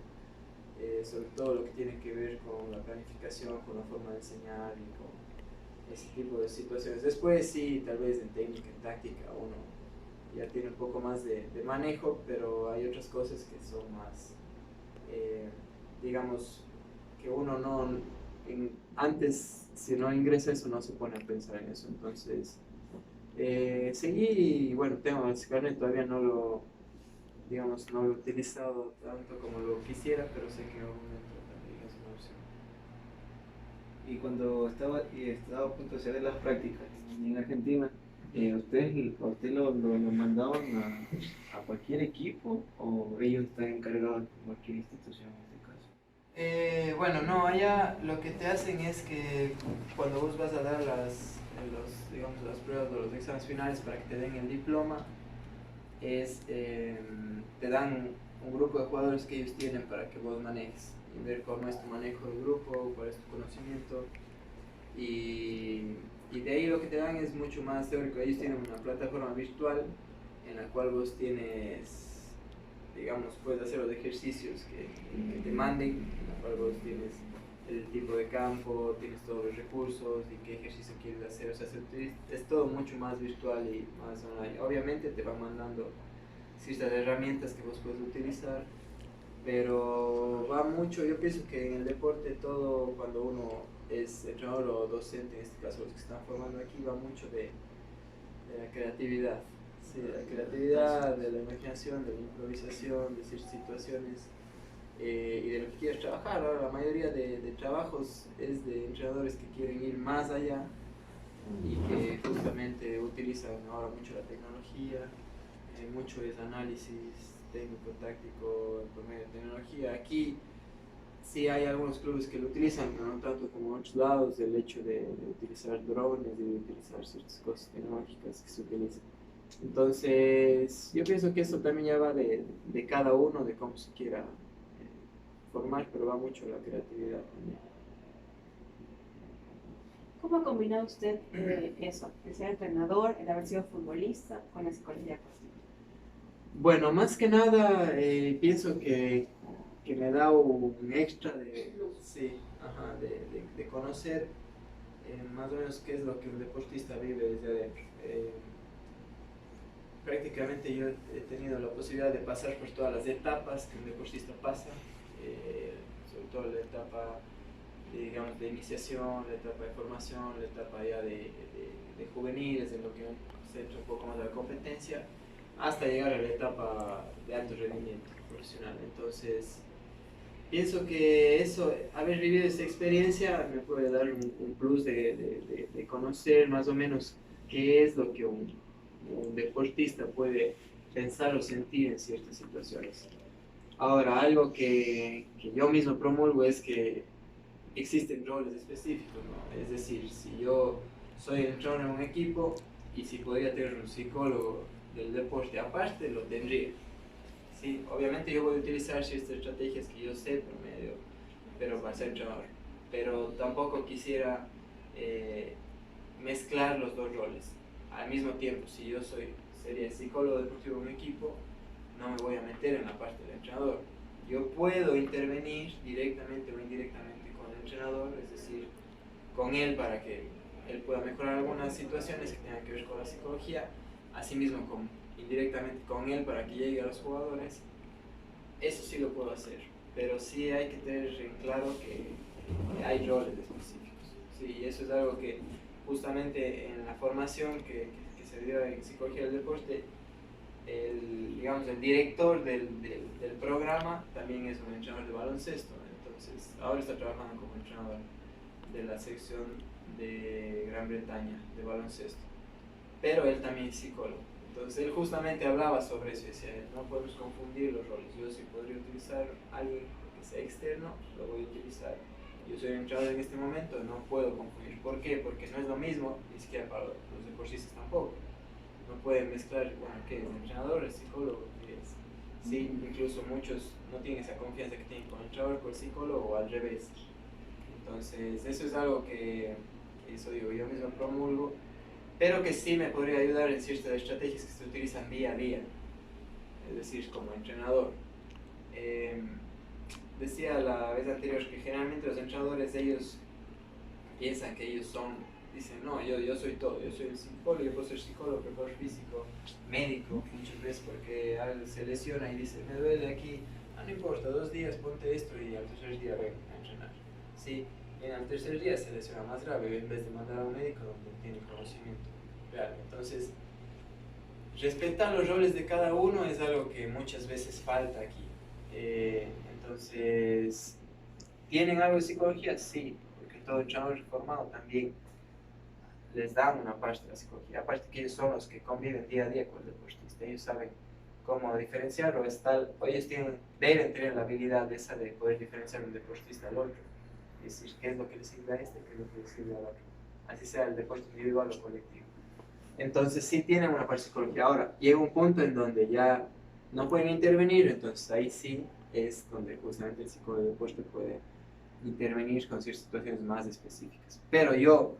sobre todo lo que tiene que ver con la planificación, con la forma de enseñar y con ese tipo de situaciones. Después sí, tal vez en técnica, en táctica, uno ya tiene un poco más de manejo, pero hay otras cosas que son más, digamos, que uno no, antes, si no ingresa eso, no se pone a pensar en eso. Entonces, seguí y bueno, tengo el carnet, todavía no lo, digamos, no lo he utilizado tanto como lo quisiera, pero sé que en algún momento también es una opción. Y cuando estaba a punto de hacer las prácticas en Argentina, ¿usted lo mandaban a cualquier equipo o ellos están encargados de cualquier institución en este caso? Bueno, no, allá lo que te hacen es que cuando vos vas a dar digamos, las pruebas o los exámenes finales para que te den el diploma, te dan un grupo de jugadores que ellos tienen para que vos manejes y ver cómo es tu manejo del grupo, cuál es tu conocimiento, y de ahí lo que te dan es mucho más teórico. Ellos tienen una plataforma virtual en la cual vos tienes, digamos, puedes hacer los ejercicios que te manden, en la cual vos tienes el tipo de campo, tienes todos los recursos y qué ejercicio quieres hacer. O sea, es todo mucho más virtual y más online. Obviamente te van mandando ciertas herramientas que vos puedes utilizar, pero va mucho. Yo pienso que en el deporte todo, cuando uno es entrenador o docente, en este caso los que están formando aquí, va mucho de la creatividad. Sí, de la creatividad, de la imaginación, de la improvisación, de ciertas situaciones, y de lo que quieres trabajar. Ahora, la mayoría de trabajos es de entrenadores que quieren ir más allá y que justamente utilizan ahora mucho la tecnología, mucho es análisis técnico-táctico por medio de tecnología. Aquí sí hay algunos clubes que lo utilizan, pero no tanto como en otros lados, el hecho de utilizar drones y de utilizar ciertas cosas tecnológicas que se utilizan. Entonces, yo pienso que esto también ya va de cada uno, de cómo se quiera formar, pero va mucho la creatividad también. ¿Cómo ha combinado usted eso, el ser entrenador, el haber sido futbolista, con la psicología deportiva? Bueno, más que nada, pienso que me da un extra sí, de conocer más o menos qué es lo que un deportista vive desde adentro. Prácticamente yo he tenido la posibilidad de pasar por todas las etapas que un deportista pasa, sobre todo la etapa digamos, de iniciación, la etapa de formación, la etapa ya de juveniles, en lo que se entra un poco más de la competencia, hasta llegar a la etapa de alto rendimiento profesional. Entonces, pienso que eso, haber vivido esa experiencia me puede dar un plus de conocer más o menos qué es lo que un deportista puede pensar o sentir en ciertas situaciones. Ahora, algo que yo mismo promulgo es que existen roles específicos, ¿no? Es decir, si yo soy el entrenador en un equipo y si podría tener un psicólogo del deporte aparte, lo tendría. Sí, obviamente yo voy a utilizar ciertas estrategias que yo sé por medio, pero para ser entrenador. Pero tampoco quisiera mezclar los dos roles al mismo tiempo. Si yo sería el psicólogo deportivo de un equipo, no me voy a meter en la parte del entrenador. Yo puedo intervenir directamente o indirectamente con el entrenador, es decir, con él para que él pueda mejorar algunas situaciones que tengan que ver con la psicología, asimismo indirectamente con él para que llegue a los jugadores. Eso sí lo puedo hacer, pero sí hay que tener en claro que hay roles específicos. Sí, y eso es algo que justamente en la formación que se dio en psicología del deporte, digamos, el director del programa también es un entrenador de baloncesto. Entonces ahora está trabajando como entrenador de la sección de Gran Bretaña de baloncesto, pero él también es psicólogo. Entonces él justamente hablaba sobre eso y decía, no podemos confundir los roles. Yo sí podría utilizar a alguien que sea externo, lo voy a utilizar. Yo soy entrenador en este momento, no puedo confundir. ¿Por qué? Porque no es lo mismo, ni siquiera para los deportistas tampoco. No pueden mezclar, bueno, ¿qué es? ¿El entrenador, el psicólogo? ¿Qué es? Sí, incluso muchos no tienen esa confianza que tienen con el entrenador, con el psicólogo o al revés. Entonces eso es algo que eso digo, yo mismo promulgo, pero que sí me podría ayudar en ciertas estrategias que se utilizan día a día, es decir, como entrenador. Decía la vez anterior que generalmente los entrenadores, ellos piensan que ellos dicen, no, yo soy todo, yo soy el psicólogo, yo puedo ser psicólogo, preparador físico, médico, muchas veces porque alguien se lesiona y dice, me duele aquí, no importa, 2 días ponte esto y al tercer día ven a entrenar. Sí, y al tercer día se lesiona más grave en vez de mandar a un médico donde tiene conocimiento real. Entonces, respetar los roles de cada uno es algo que muchas veces falta aquí. Entonces, ¿tienen algo de psicología? Sí, porque todo entrenador formado también les dan una parte de la psicología. Aparte que ellos son los que conviven día a día con el deportista, ellos saben cómo diferenciarlo. Ellos deben tener la habilidad esa de poder diferenciar un deportista al otro. Es decir, qué es lo que le sirve a este, qué es lo que le sirve al otro. Así sea el deporte individual o colectivo. Entonces sí tienen una parte de psicología. Ahora, llega un punto en donde ya no pueden intervenir, entonces ahí sí es donde justamente el psicólogo de deporte puede intervenir con ciertas situaciones más específicas. Pero yo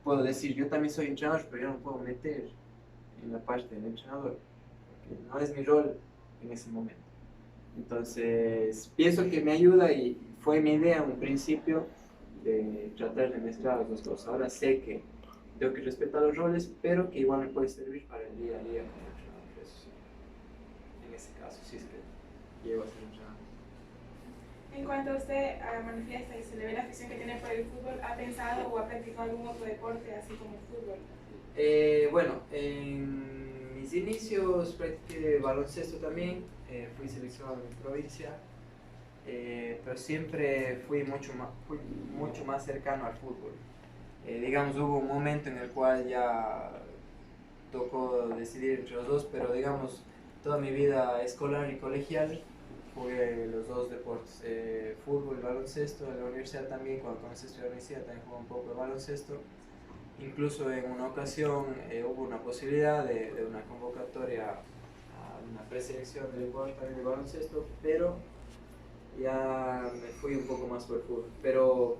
puedo decir, yo también soy entrenador, pero yo no puedo meter en la parte del entrenador, porque no es mi rol en ese momento. Entonces, pienso que me ayuda y fue mi idea en un principio de tratar de mezclar las dos cosas. Ahora sé que tengo que respetar los roles, pero que igual me puede servir para el día a día como entrenador. Eso sí. En ese caso, si es que llego a ser entrenador. En cuanto a usted manifiesta y se le ve la afición que tiene por el fútbol, ¿ha pensado o ha practicado algún otro deporte así como el fútbol? Bueno, en mis inicios practiqué baloncesto también, fui seleccionado en mi provincia, pero siempre fui mucho más cercano al fútbol. digamos, hubo un momento en el cual ya tocó decidir entre los dos, pero digamos, toda mi vida escolar y colegial jugué los dos deportes, fútbol y baloncesto. En la universidad también, cuando comencé a estudiar universidad, también jugué un poco de baloncesto. Incluso en una ocasión hubo una posibilidad de una convocatoria a una preselección del jugador también de baloncesto, pero ya me fui un poco más por el fútbol. Pero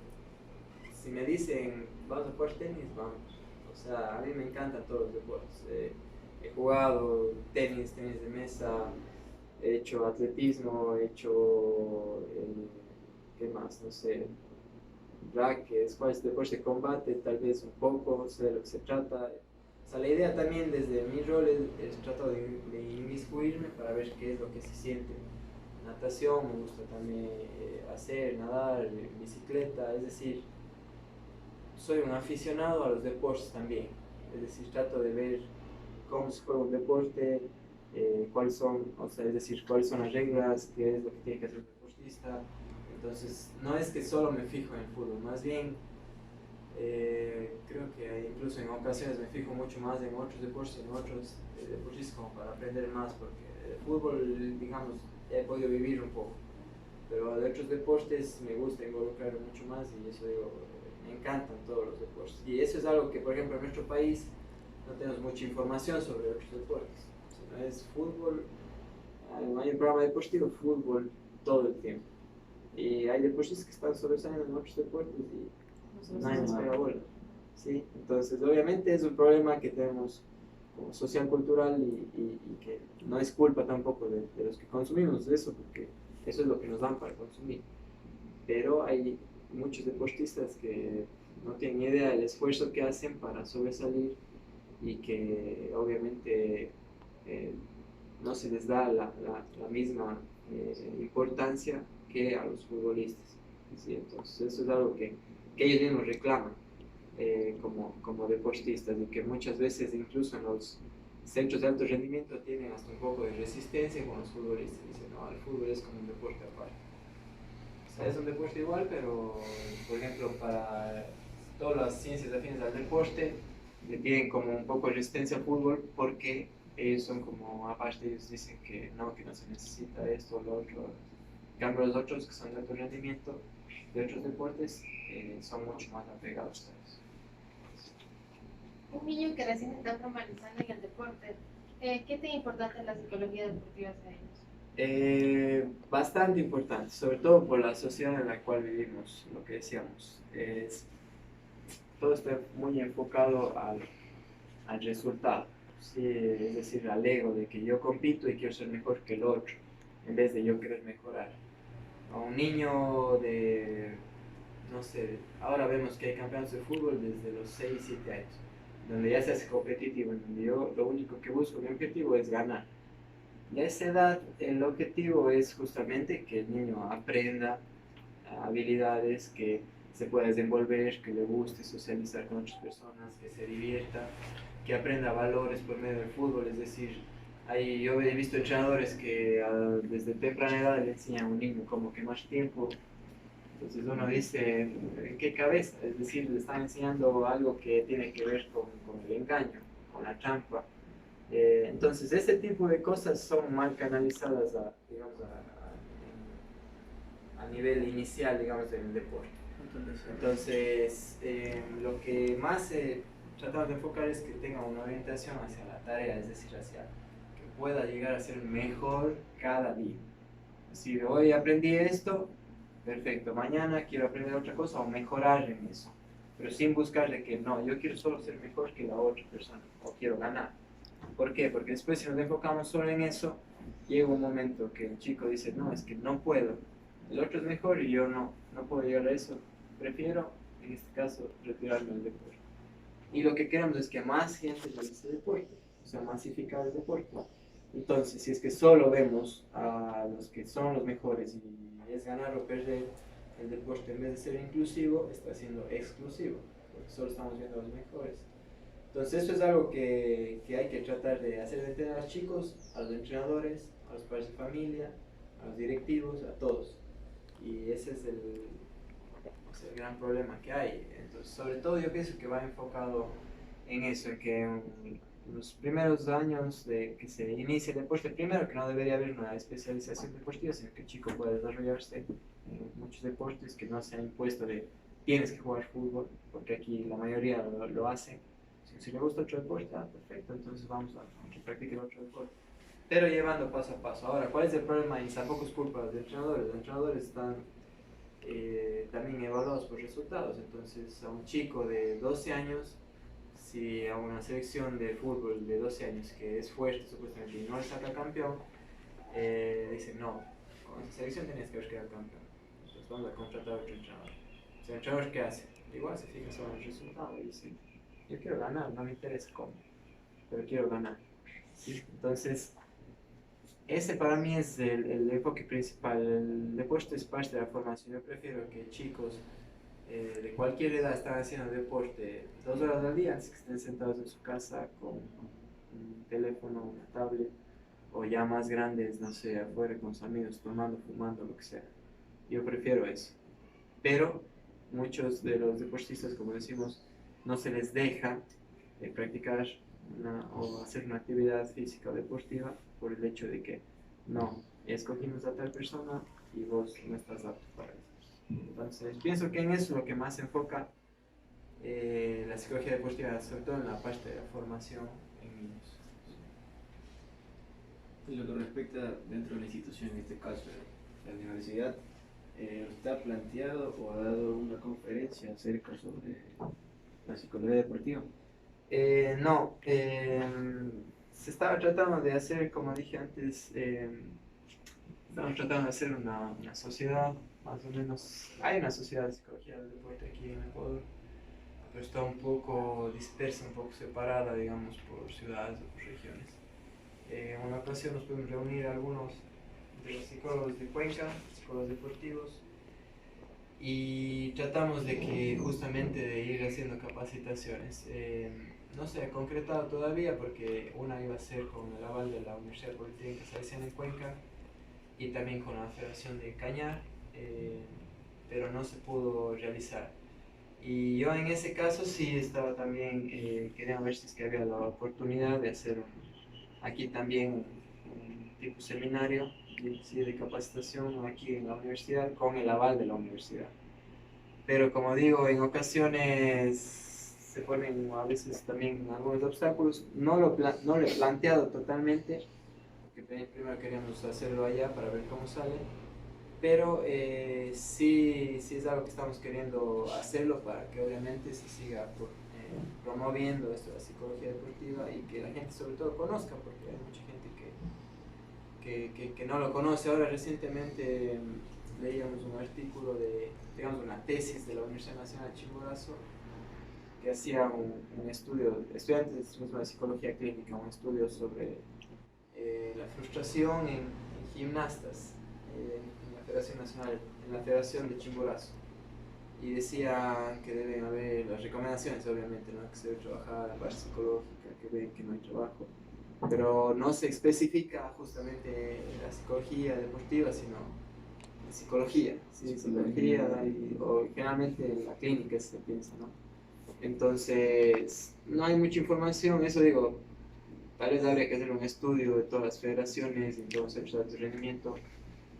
si me dicen, vamos a jugar tenis, vamos. O sea, a mí me encantan todos los deportes. He jugado tenis, tenis de mesa, he hecho atletismo, he hecho, ¿qué más? No sé, rackets, cuáles deportes de combate, tal vez un poco, sé de lo que se trata. O sea, la idea también desde mi rol es tratar de inmiscuirme para ver qué es lo que se siente. Natación me gusta también hacer, nadar, bicicleta, es decir, soy un aficionado a los deportes también. Es decir, trato de ver cómo se juega un deporte, cuáles son, o sea, es decir, cuáles son las reglas, qué es lo que tiene que hacer un deportista. Entonces, no es que solo me fijo en el fútbol, más bien creo que incluso en ocasiones me fijo mucho más en otros deportes, en otros deportistas como para aprender más, porque el fútbol, digamos, he podido vivir un poco, pero de otros deportes me gusta involucrar mucho más y eso digo, me encantan todos los deportes. Y eso es algo que, por ejemplo, en nuestro país no tenemos mucha información sobre otros deportes. Si no es fútbol, hay un programa deportivo, fútbol todo el tiempo. Y hay deportistas que están sobresaliendo en otros deportes y nadie les pega bola. ¿Sí? Entonces, obviamente es un problema que tenemos como social cultural y que no es culpa tampoco de los que consumimos eso, porque eso es lo que nos dan para consumir. Pero hay muchos deportistas que no tienen idea del esfuerzo que hacen para sobresalir y que obviamente no se les da la misma importancia que a los futbolistas. ¿Sí? Entonces eso es algo que ellos mismos reclaman como deportistas y que muchas veces incluso en los centros de alto rendimiento tienen hasta un poco de resistencia con los futbolistas. Dicen, no, el fútbol es como un deporte aparte. O sea, es un deporte igual, pero por ejemplo para todas las ciencias afines al deporte le tienen como un poco de resistencia al fútbol porque ellos son como, aparte ellos dicen que no se necesita esto o lo otro. En cambio los otros que son de alto rendimiento de otros deportes son mucho más apegados a eso. Un niño que recién está formalizando en el deporte, ¿qué tan importante es la psicología deportiva hacia ellos? Bastante importante, sobre todo por la sociedad en la cual vivimos, lo que decíamos. Todo está muy enfocado al resultado, ¿sí? Es decir, al ego de que yo compito y quiero ser mejor que el otro, en vez de yo querer mejorar. A un niño de, no sé, ahora vemos que hay campeonatos de fútbol desde los 6, 7 años, donde ya se hace competitivo, en donde yo lo único que busco, mi objetivo es ganar. Y a esa edad el objetivo es justamente que el niño aprenda habilidades, que se pueda desenvolver, que le guste socializar con otras personas, que se divierta, que aprenda valores por medio del fútbol. Es decir, yo he visto entrenadores que desde temprana edad le enseñan a un niño cómo quemar tiempo. Entonces uno dice, ¿en qué cabeza? Es decir, le están enseñando algo que tiene que ver con el engaño, con la trampa. Entonces, ese tipo de cosas son mal canalizadas digamos, a nivel inicial, digamos, del deporte. Entonces, lo que más tratamos de enfocar es que tenga una orientación hacia la tarea, es decir, hacia que pueda llegar a ser mejor cada día. Si hoy aprendí esto, perfecto, mañana quiero aprender otra cosa o mejorar en eso, pero sin buscar de que no, yo quiero solo ser mejor que la otra persona o quiero ganar. ¿Por qué? Porque después si nos enfocamos solo en eso, llega un momento que el chico dice, no, es que no puedo, el otro es mejor y yo no puedo llegar a eso, prefiero, en este caso, retirarme del deporte. Y lo que queremos es que más gente realice deporte, o sea, masificar el deporte. Entonces, si es que solo vemos a los que son los mejores y es ganar o perder, el deporte en vez de ser inclusivo, está siendo exclusivo, porque solo estamos viendo a los mejores. Entonces eso es algo que hay que tratar de hacer entender a los chicos, a los entrenadores, a los padres de familia, a los directivos, a todos. Y ese es o sea, el gran problema que hay. Entonces, sobre todo yo pienso que va enfocado en eso, en que en los primeros años de que se inicie el deporte, primero que no debería haber una especialización deportiva, sino que el chico pueda desarrollarse en muchos deportes, que no sea impuesto de tienes que jugar fútbol, porque aquí la mayoría lo hace. Si le gusta otro deporte, perfecto, entonces vamos a que practique el otro deporte. Pero llevando paso a paso. Ahora, ¿cuál es el problema? Y tampoco es culpa de entrenadores. Los entrenadores están también evaluados por resultados. Entonces, a un chico de 12 años, si a una selección de fútbol de 12 años que es fuerte supuestamente y no le saca campeón, dicen no, con esa selección tenías que haber quedado campeón. Entonces vamos a contratar a otro entrenador. ¿El entrenador qué hace? Igual se fija solo en el resultado y dice, yo quiero ganar, no me interesa cómo, pero quiero ganar. ¿Sí? Entonces, ese para mí es el enfoque principal. El deporte es parte de la formación. Yo prefiero que chicos de cualquier edad estén haciendo deporte 2 horas al día antes que estén sentados en su casa con un teléfono, una tablet, o ya más grandes, no sé, afuera con sus amigos, tomando, fumando, lo que sea. Yo prefiero eso. Pero muchos de los deportistas, como decimos, no se les deja practicar o hacer una actividad física o deportiva por el hecho de que no, escogimos a tal persona y vos no estás apto para eso. Entonces, pienso que en eso es lo que más se enfoca la psicología deportiva, sobre todo en la parte de la formación en niños. Y lo que respecta dentro de la institución, en este caso la universidad, ¿está planteado o ha dado una conferencia acerca sobre la psicología deportiva? No, se estaba tratando de hacer, como dije antes, estamos tratando de hacer una sociedad, más o menos, hay una sociedad de psicología del deporte aquí en Ecuador, pero está un poco dispersa, un poco separada, digamos, por ciudades o por regiones. En una ocasión nos pudimos reunir algunos de los psicólogos de Cuenca, psicólogos deportivos, y tratamos de que justamente de ir haciendo capacitaciones. No se ha concretado todavía porque una iba a ser con el aval de la Universidad Politécnica Salesiana en Cuenca y también con la Federación de Cañar, pero no se pudo realizar. Y yo en ese caso sí estaba también, quería ver si es que había la oportunidad de hacer aquí también un tipo seminario de capacitación aquí en la universidad con el aval de la universidad. Pero como digo, en ocasiones se ponen a veces también algunos obstáculos. No lo he planteado totalmente, porque primero queríamos hacerlo allá para ver cómo sale, pero sí es algo que estamos queriendo hacerlo para que obviamente se siga promoviendo esto de la psicología deportiva y que la gente sobre todo conozca, porque hay mucha gente que no lo conoce. Ahora recientemente leíamos un artículo digamos una tesis de la Universidad Nacional de Chimborazo, que hacía un estudio, estudiantes de psicología clínica, un estudio sobre la frustración en gimnastas en la Federación Nacional, en la Federación de Chimborazo. Y decía que deben haber las recomendaciones, obviamente, ¿no? Que se debe trabajar la parte psicológica, que ven que no hay trabajo, pero no se especifica justamente la psicología deportiva, sino la psicología, ¿sí? Psicología o generalmente en la clínica se piensa, ¿no? Entonces, no hay mucha información, eso digo, tal vez habría que hacer un estudio de todas las federaciones y todos los centros de alto rendimiento,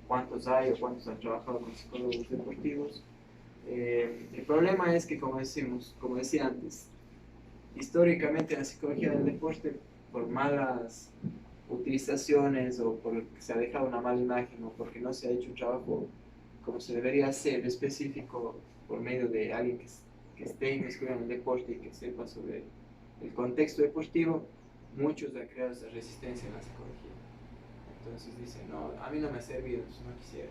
cuántos hay o cuántos han trabajado con psicólogos deportivos. El problema es que, como decía antes, históricamente la psicología del deporte, por malas utilizaciones o porque se ha dejado una mala imagen o porque no se ha hecho un trabajo como se debería hacer específico por medio de alguien que esté inmiscuido en el deporte y que sepa sobre el contexto deportivo, muchos han creado esa resistencia en la psicología. Entonces dicen, no, a mí no me ha servido, pues no quisiera.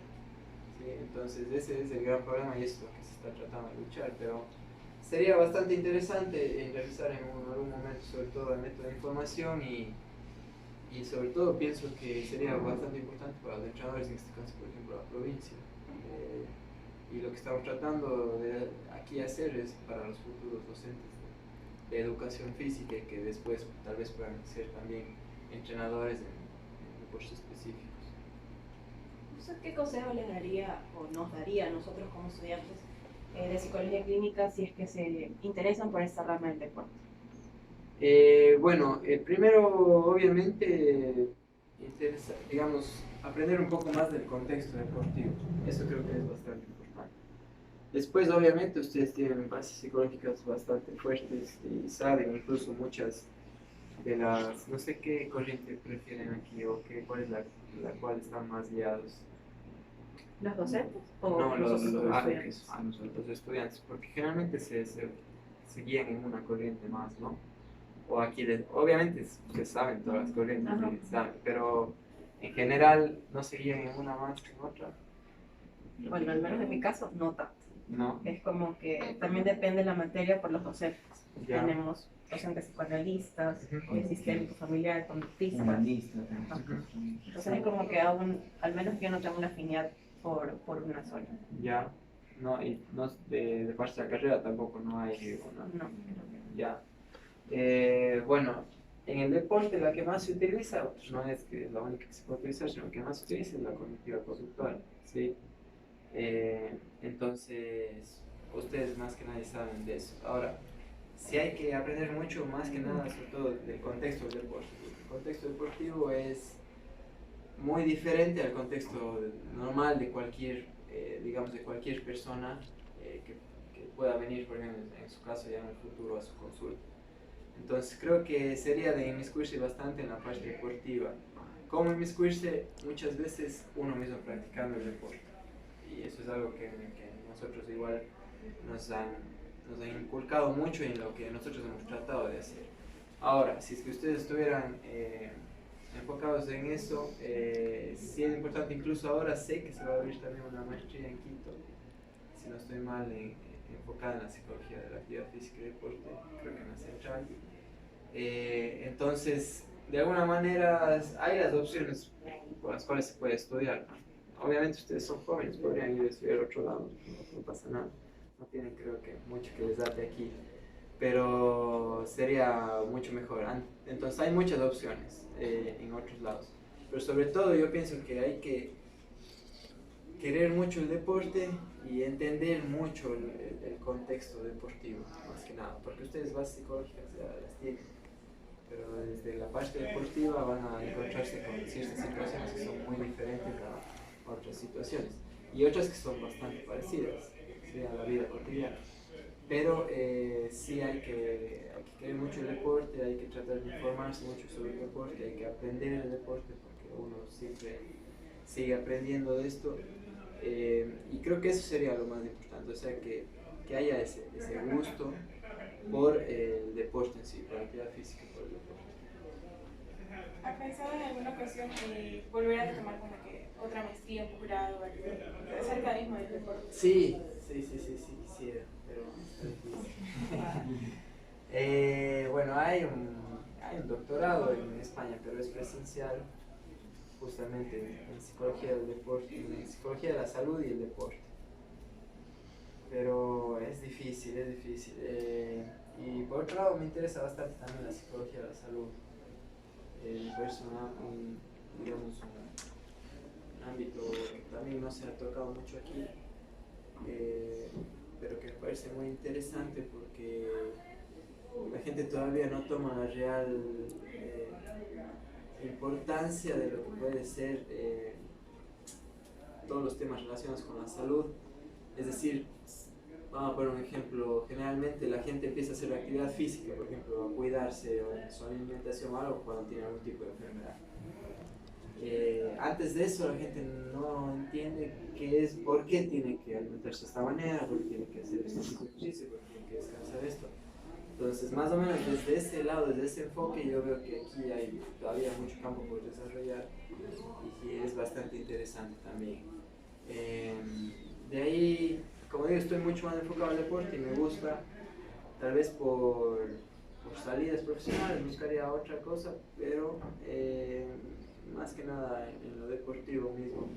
¿Sí? Entonces ese es el gran problema y es lo que se está tratando de luchar, pero sería bastante interesante revisar en algún momento sobre todo el método de información y sobre todo pienso que sería bastante importante para los entrenadores, en este caso por ejemplo la provincia. Y lo que estamos tratando de aquí hacer es para los futuros docentes de educación física y que después tal vez puedan ser también entrenadores en deportes específicos. ¿Usted qué consejo les daría o nos daría a nosotros como estudiantes de psicología clínica si es que se interesan por esta rama del deporte? Bueno, primero, obviamente, digamos, aprender un poco más del contexto deportivo. Eso creo que es bastante importante. Después, obviamente, ustedes tienen bases psicológicas bastante fuertes y saben incluso muchas de las, no sé qué corriente prefieren aquí o cuál es la cual están más guiados. ¿Los docentes o No, los estudiantes? los estudiantes, porque generalmente se guían en una corriente más, ¿no? O aquí, obviamente, ustedes saben todas las corrientes, Ajá. pero en general no se guían en una más que en otra, Bueno, al menos en mi caso, no tanto. ¿no? Es como que también depende la materia por los docentes. Ya. Tenemos docentes psicoanalistas, Ujú. sistémico familiar, conductistas. Humanista, Entonces es como que al menos yo no tengo una afinidad por una sola. Ya, no, y no, de parte de la carrera tampoco no hay una. No. Ya. Bueno, en el deporte la que más se utiliza, pues no es que la única que se puede utilizar, sino que más se utiliza es la cognitiva conductual, ¿sí? Entonces, ustedes más que nadie saben de eso. Ahora, sí hay que aprender mucho más que nada, sobre todo del contexto del deporte. El contexto deportivo es muy diferente al contexto normal de cualquier, digamos, de cualquier persona que pueda venir, por ejemplo, en su caso ya en el futuro a su consulta. Entonces creo que sería de inmiscuirse bastante en la parte deportiva. ¿Cómo inmiscuirse? Muchas veces uno mismo practicando el deporte. Y eso es algo que nosotros igual nos han inculcado mucho en lo que nosotros hemos tratado de hacer. Ahora, si es que ustedes estuvieran enfocados en eso, sí es importante, incluso ahora sé que se va a abrir también una maestría en Quito, si no estoy mal, enfocada en la psicología de la actividad física y deporte, creo que en la central. Entonces, de alguna manera hay las opciones por las cuales se puede estudiar. Obviamente ustedes son jóvenes, podrían ir a estudiar a otro lado, no pasa nada, no tienen creo que mucho que les date aquí, pero sería mucho mejor. Entonces hay muchas opciones en otros lados, pero sobre todo yo pienso que hay que querer mucho el deporte y entender mucho el contexto deportivo, más que nada, porque ustedes bases psicológicas ya las tienen, pero desde la parte deportiva van a encontrarse con ciertas situaciones que son muy diferentes a otras situaciones y otras que son bastante parecidas, ¿sí?, a la vida cotidiana. Pero sí hay que querer mucho el deporte, hay que tratar de informarse mucho sobre el deporte, hay que aprender el deporte porque uno siempre sigue aprendiendo de esto. Y creo que eso sería lo más importante, o sea, que haya ese gusto por el deporte en sí, por la actividad física, por el deporte. ¿Ha pensado en alguna ocasión volver a retomar como que otra maestría, un posgrado, acerca mismo del deporte? Sí, quisiera, pero está difícil. Bueno, hay un doctorado en España, pero es presencial, justamente en psicología del deporte, en psicología de la salud y el deporte. Pero es difícil, es difícil. Y por otro lado me interesa bastante también la psicología de la salud. Me parece digamos, un ámbito que también no se ha tocado mucho aquí, pero que me parece muy interesante porque la gente todavía no toma la real importancia de lo que puede ser todos los temas relacionados con la salud. Es decir, vamos a poner un ejemplo, generalmente la gente empieza a hacer actividad física, por ejemplo, a cuidarse o en su alimentación o algo cuando tiene algún tipo de enfermedad. Antes de eso la gente no entiende por qué tiene que alimentarse de esta manera, por qué tiene que hacer este tipo de ejercicio, por qué tiene que descansar esto. Entonces, más o menos desde ese lado, desde ese enfoque, yo veo que aquí hay todavía mucho campo por desarrollar y que es bastante interesante también. De ahí, como digo, estoy mucho más enfocado al deporte y me gusta, tal vez por salidas profesionales buscaría otra cosa, pero más que nada en lo deportivo mismo.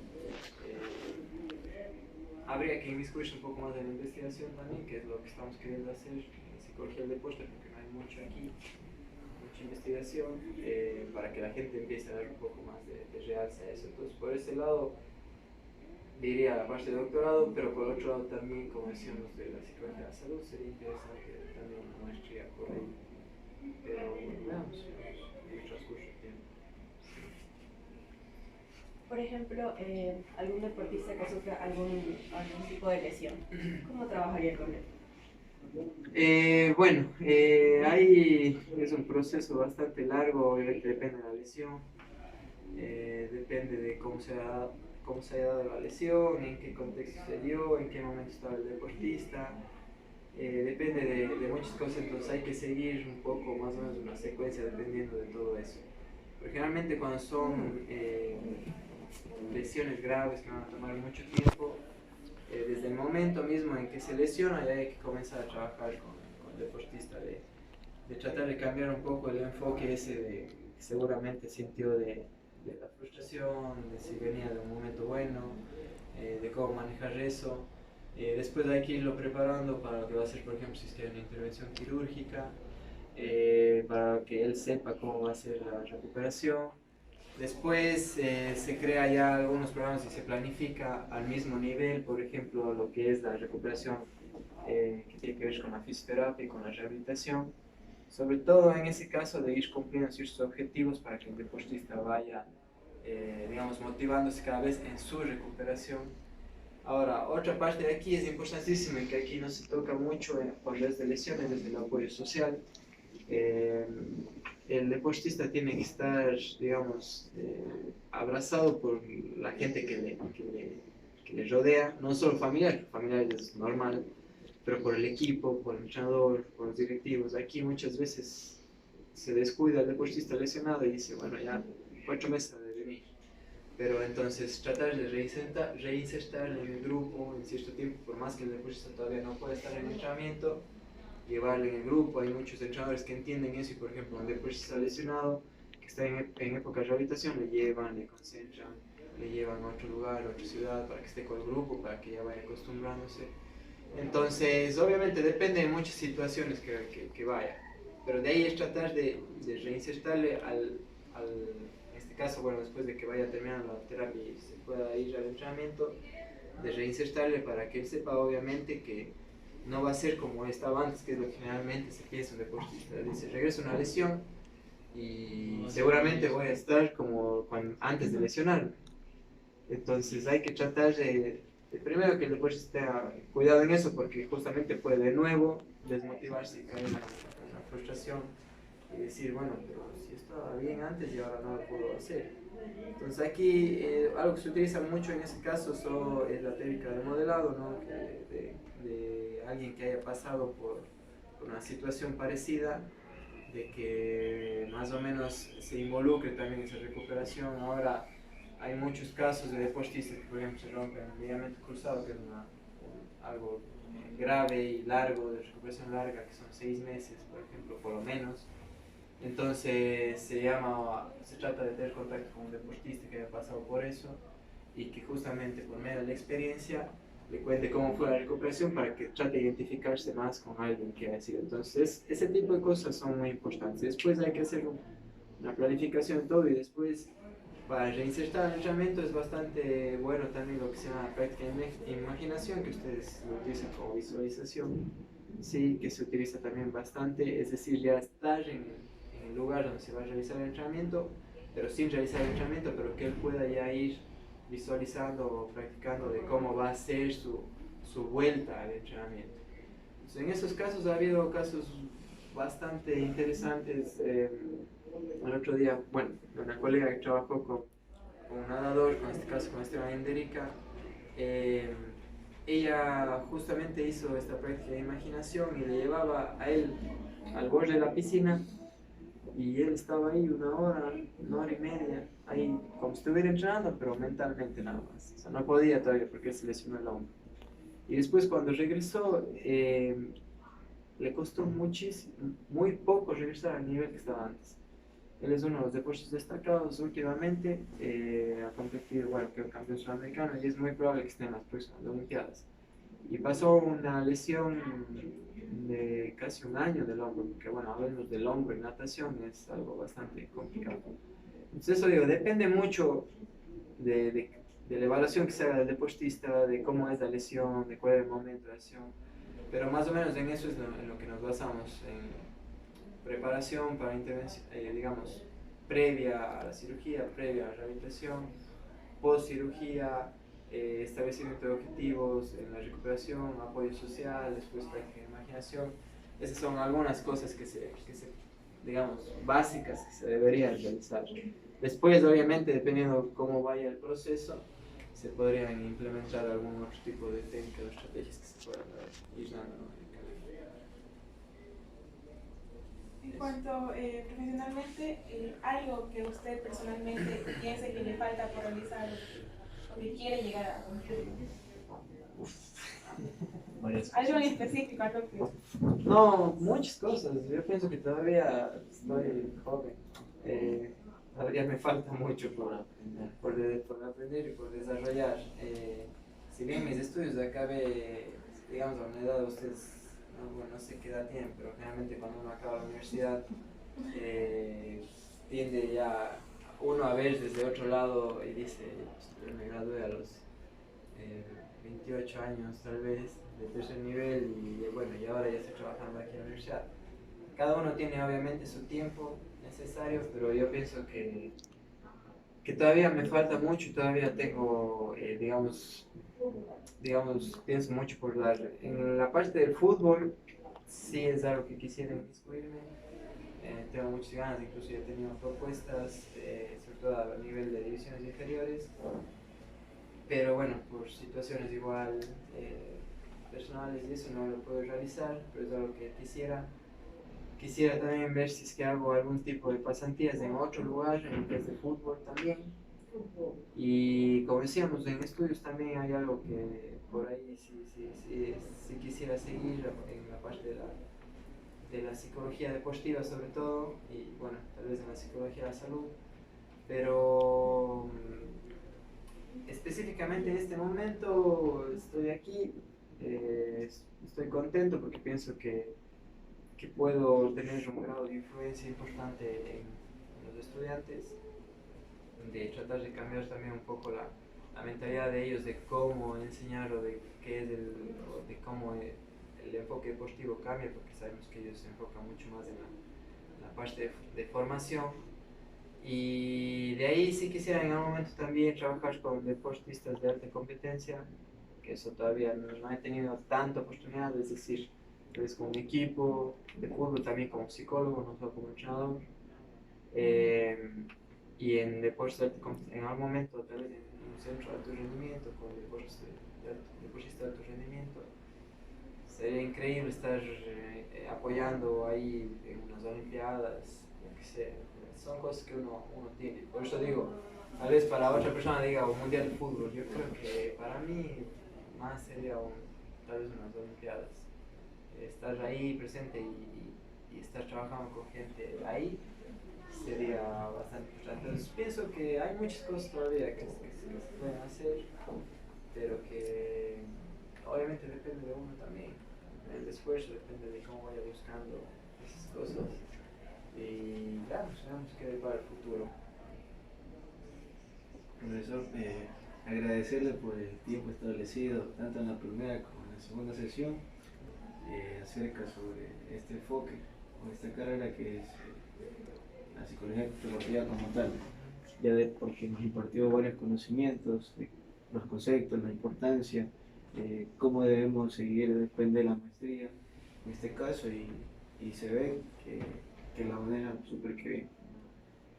Habría que inmiscuirse un poco más en la investigación también, que es lo que estamos queriendo hacer en psicología del deporte, porque no hay mucho aquí, mucha investigación, para que la gente empiece a dar un poco más de realce a eso. Entonces, por ese lado, iría a la parte de doctorado, pero por otro lado también, como decíamos, de la psicología de la salud, sería interesante también una maestría por ahí. Pero bueno, veamos en el transcurso del tiempo. Por ejemplo, algún deportista que sufra algún tipo de lesión, ¿cómo trabajaría con él? Bueno, ahí es un proceso bastante largo, obviamente depende de la lesión, depende de cómo se haya dado la lesión, en qué contexto se dio, en qué momento estaba el deportista, depende de muchas cosas, entonces hay que seguir un poco más o menos una secuencia dependiendo de todo eso. Pero generalmente cuando son lesiones graves que van a tomar mucho tiempo, desde el momento mismo en que se lesiona ya hay que comenzar a trabajar con el deportista, de tratar de cambiar un poco el enfoque ese que seguramente sintió de la frustración, de si venía de un momento bueno, de cómo manejar eso. Después hay que irlo preparando para lo que va a ser, por ejemplo, si es que hay una intervención quirúrgica, para que él sepa cómo va a ser la recuperación. Después se crea ya algunos programas y se planifica al mismo nivel, por ejemplo, lo que es la recuperación que tiene que ver con la fisioterapia y con la rehabilitación. Sobre todo en ese caso de ir cumpliendo ciertos objetivos para que el deportista vaya, digamos, motivándose cada vez en su recuperación. Ahora, otra parte de aquí es importantísima y que aquí no se toca mucho cuando es de lesiones, desde el apoyo social. El deportista tiene que estar, digamos, abrazado por la gente que le rodea, no solo familiar es normal, pero por el equipo, por el entrenador, por los directivos. Aquí muchas veces se descuida el deportista lesionado y dice, bueno, ya 4 meses de venir. Pero entonces tratar de reinsertarle en el grupo en cierto tiempo, por más que el deportista todavía no pueda estar en el entrenamiento, llevarle en el grupo. Hay muchos entrenadores que entienden eso y, por ejemplo, un deportista lesionado que está en época de rehabilitación, le llevan, le concentran, le llevan a otro lugar, a otra ciudad para que esté con el grupo, para que ya vaya acostumbrándose. Entonces, obviamente depende de muchas situaciones que vaya, pero de ahí es tratar de reinsertarle en este caso, bueno, después de que vaya terminando la terapia y se pueda ir al entrenamiento, de reinsertarle para que él sepa obviamente que no va a ser como estaba antes, que es lo que generalmente se piensa un deportista. Dice, regreso a una lesión y seguramente voy a estar como antes de lesionarme. Entonces hay que tratar de primero que el deportista esté cuidado en eso, porque justamente puede de nuevo desmotivarse y caer en la frustración y decir, bueno, pero si estaba bien antes y ahora no lo puedo hacer. Entonces aquí algo que se utiliza mucho en ese caso es la técnica de modelado, ¿no? de alguien que haya pasado por una situación parecida, de que más o menos se involucre también en esa recuperación. Ahora hay muchos casos de deportistas que, por ejemplo, se rompen el ligamento cruzado, que es algo grave y largo, de recuperación larga, que son 6 meses, por ejemplo, por lo menos. Entonces se trata de tener contacto con un deportista que haya pasado por eso y que justamente por medio de la experiencia le cuente cómo fue la recuperación para que trate de identificarse más con alguien que haya sido. Entonces, ese tipo de cosas son muy importantes. Después hay que hacer una planificación de todo y después para reinsertar el entrenamiento es bastante bueno también lo que se llama práctica de imaginación, que ustedes lo utilizan como visualización, sí, que se utiliza también bastante, es decir, ya estar en el lugar donde se va a realizar el entrenamiento, pero sin realizar el entrenamiento, pero que él pueda ya ir visualizando o practicando de cómo va a ser su vuelta al entrenamiento. Entonces, en esos casos ha habido casos bastante interesantes. El otro día, bueno, una colega que trabajó con un nadador, con este caso con Esteban Enderica, ella justamente hizo esta práctica de imaginación y le llevaba a él al borde de la piscina y él estaba ahí 1 hora y media, ahí como si estuviera entrenando, pero mentalmente nada más. O sea, no podía todavía porque él se lesionó el hombro. Y después cuando regresó, le costó muchísimo, muy poco regresar al nivel que estaba antes. Él es uno de los deportistas destacados últimamente, ha competido, bueno, que campeón sudamericano y es muy probable que esté en las próximas Olimpiadas. Y pasó una lesión de casi 1 año del hombro, porque bueno, hablamos del hombro en natación es algo bastante complicado. Entonces eso digo, depende mucho de de la evaluación que se haga del deportista, de cómo es la lesión, de cuál es el momento de la lesión. Pero más o menos en eso es en lo que nos basamos, en preparación para intervención, digamos, previa a la cirugía, previa a la rehabilitación, post cirugía, establecimiento de objetivos en la recuperación, apoyo social, después práctica de imaginación. Esas son algunas cosas digamos, básicas que se deberían realizar. Después, obviamente, dependiendo cómo vaya el proceso, se podrían implementar algún otro tipo de técnicas o estrategias que se puedan ir dando, ¿no? En cuanto profesionalmente, algo que usted personalmente piense que le falta por realizar o que quiere llegar a cumplir. Algo en específico, algo que... No, muchas cosas. Yo pienso que todavía estoy joven. Todavía me falta mucho por aprender y por desarrollar. Si bien mis estudios acabé, digamos, a una edad, ustedes no sé qué edad tienen, pero generalmente cuando uno acaba la universidad, tiende ya uno a ver desde otro lado y dice, pues, me gradué a los 28 años tal vez, de tercer nivel, y bueno, y ahora ya estoy trabajando aquí en la universidad. Cada uno tiene obviamente su tiempo necesario, pero yo pienso que todavía me falta mucho, todavía tengo, digamos, pienso mucho por dar. En la parte del fútbol, sí es algo que quisiera inmiscuirme, tengo muchas ganas, incluso he tenido propuestas, sobre todo a nivel de divisiones inferiores, pero bueno, por situaciones igual personales y eso no lo puedo realizar, pero es algo que quisiera. Quisiera también ver si es que hago algún tipo de pasantías en otro lugar, en vez de fútbol también. Y como decíamos, en estudios también hay algo que por ahí sí quisiera seguir en la parte de la psicología deportiva sobre todo, y bueno, tal vez en la psicología de la salud, pero específicamente en este momento estoy aquí, estoy contento porque pienso que puedo tener un grado de influencia importante en los estudiantes, de tratar de cambiar también un poco la mentalidad de ellos de cómo enseñar o de qué es o de cómo el enfoque deportivo cambia, porque sabemos que ellos se enfocan mucho más en la parte de formación. Y de ahí sí quisiera en algún momento también trabajar con deportistas de alta competencia, que eso todavía no he tenido tanta oportunidad, es decir, pues con un equipo de fútbol, también como psicólogo, no solo como entrenador. Y en deportes en algún momento, tal vez en un centro de alto rendimiento, con deportistas de alto rendimiento. Sería increíble estar apoyando ahí en unas olimpiadas, lo que sea. Son cosas que uno tiene. Por eso digo, tal vez para otra persona diga un mundial de fútbol. Yo creo que para mí más sería tal vez unas olimpiadas. Estar ahí presente y estar trabajando con gente ahí sería bastante importante. Entonces pienso que hay muchas cosas todavía que se pueden hacer, pero que obviamente depende de uno también. El esfuerzo depende de cómo vaya buscando esas cosas. Y ya, pues veamos qué depara el futuro. Profesor, agradecerle por el tiempo establecido, tanto en la primera como en la segunda sesión, acerca sobre este enfoque o esta carrera que es la psicología deportiva como tal, ya de porque nos impartió varios conocimientos de los conceptos, la importancia, cómo debemos seguir después de la maestría, en este caso, y se ve que la manera súper que bien.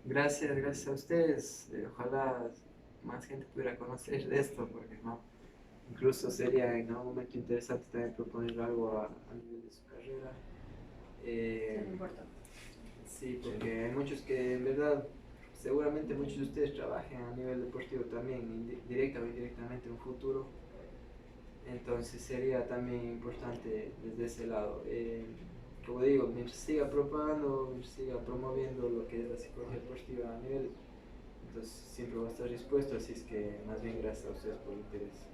Gracias a ustedes. Ojalá más gente pudiera conocer de esto, porque no, incluso sería en algún momento interesante también proponer algo a nivel de su carrera. No importa. Sí, porque hay muchos que en verdad, seguramente muchos de ustedes trabajen a nivel deportivo también, directa o indirectamente en un futuro. Entonces sería también importante desde ese lado. Como digo, mientras siga propagando, mientras siga promoviendo lo que es la psicología deportiva a nivel, entonces siempre voy a estar dispuesto, así es que más bien gracias a ustedes por el interés.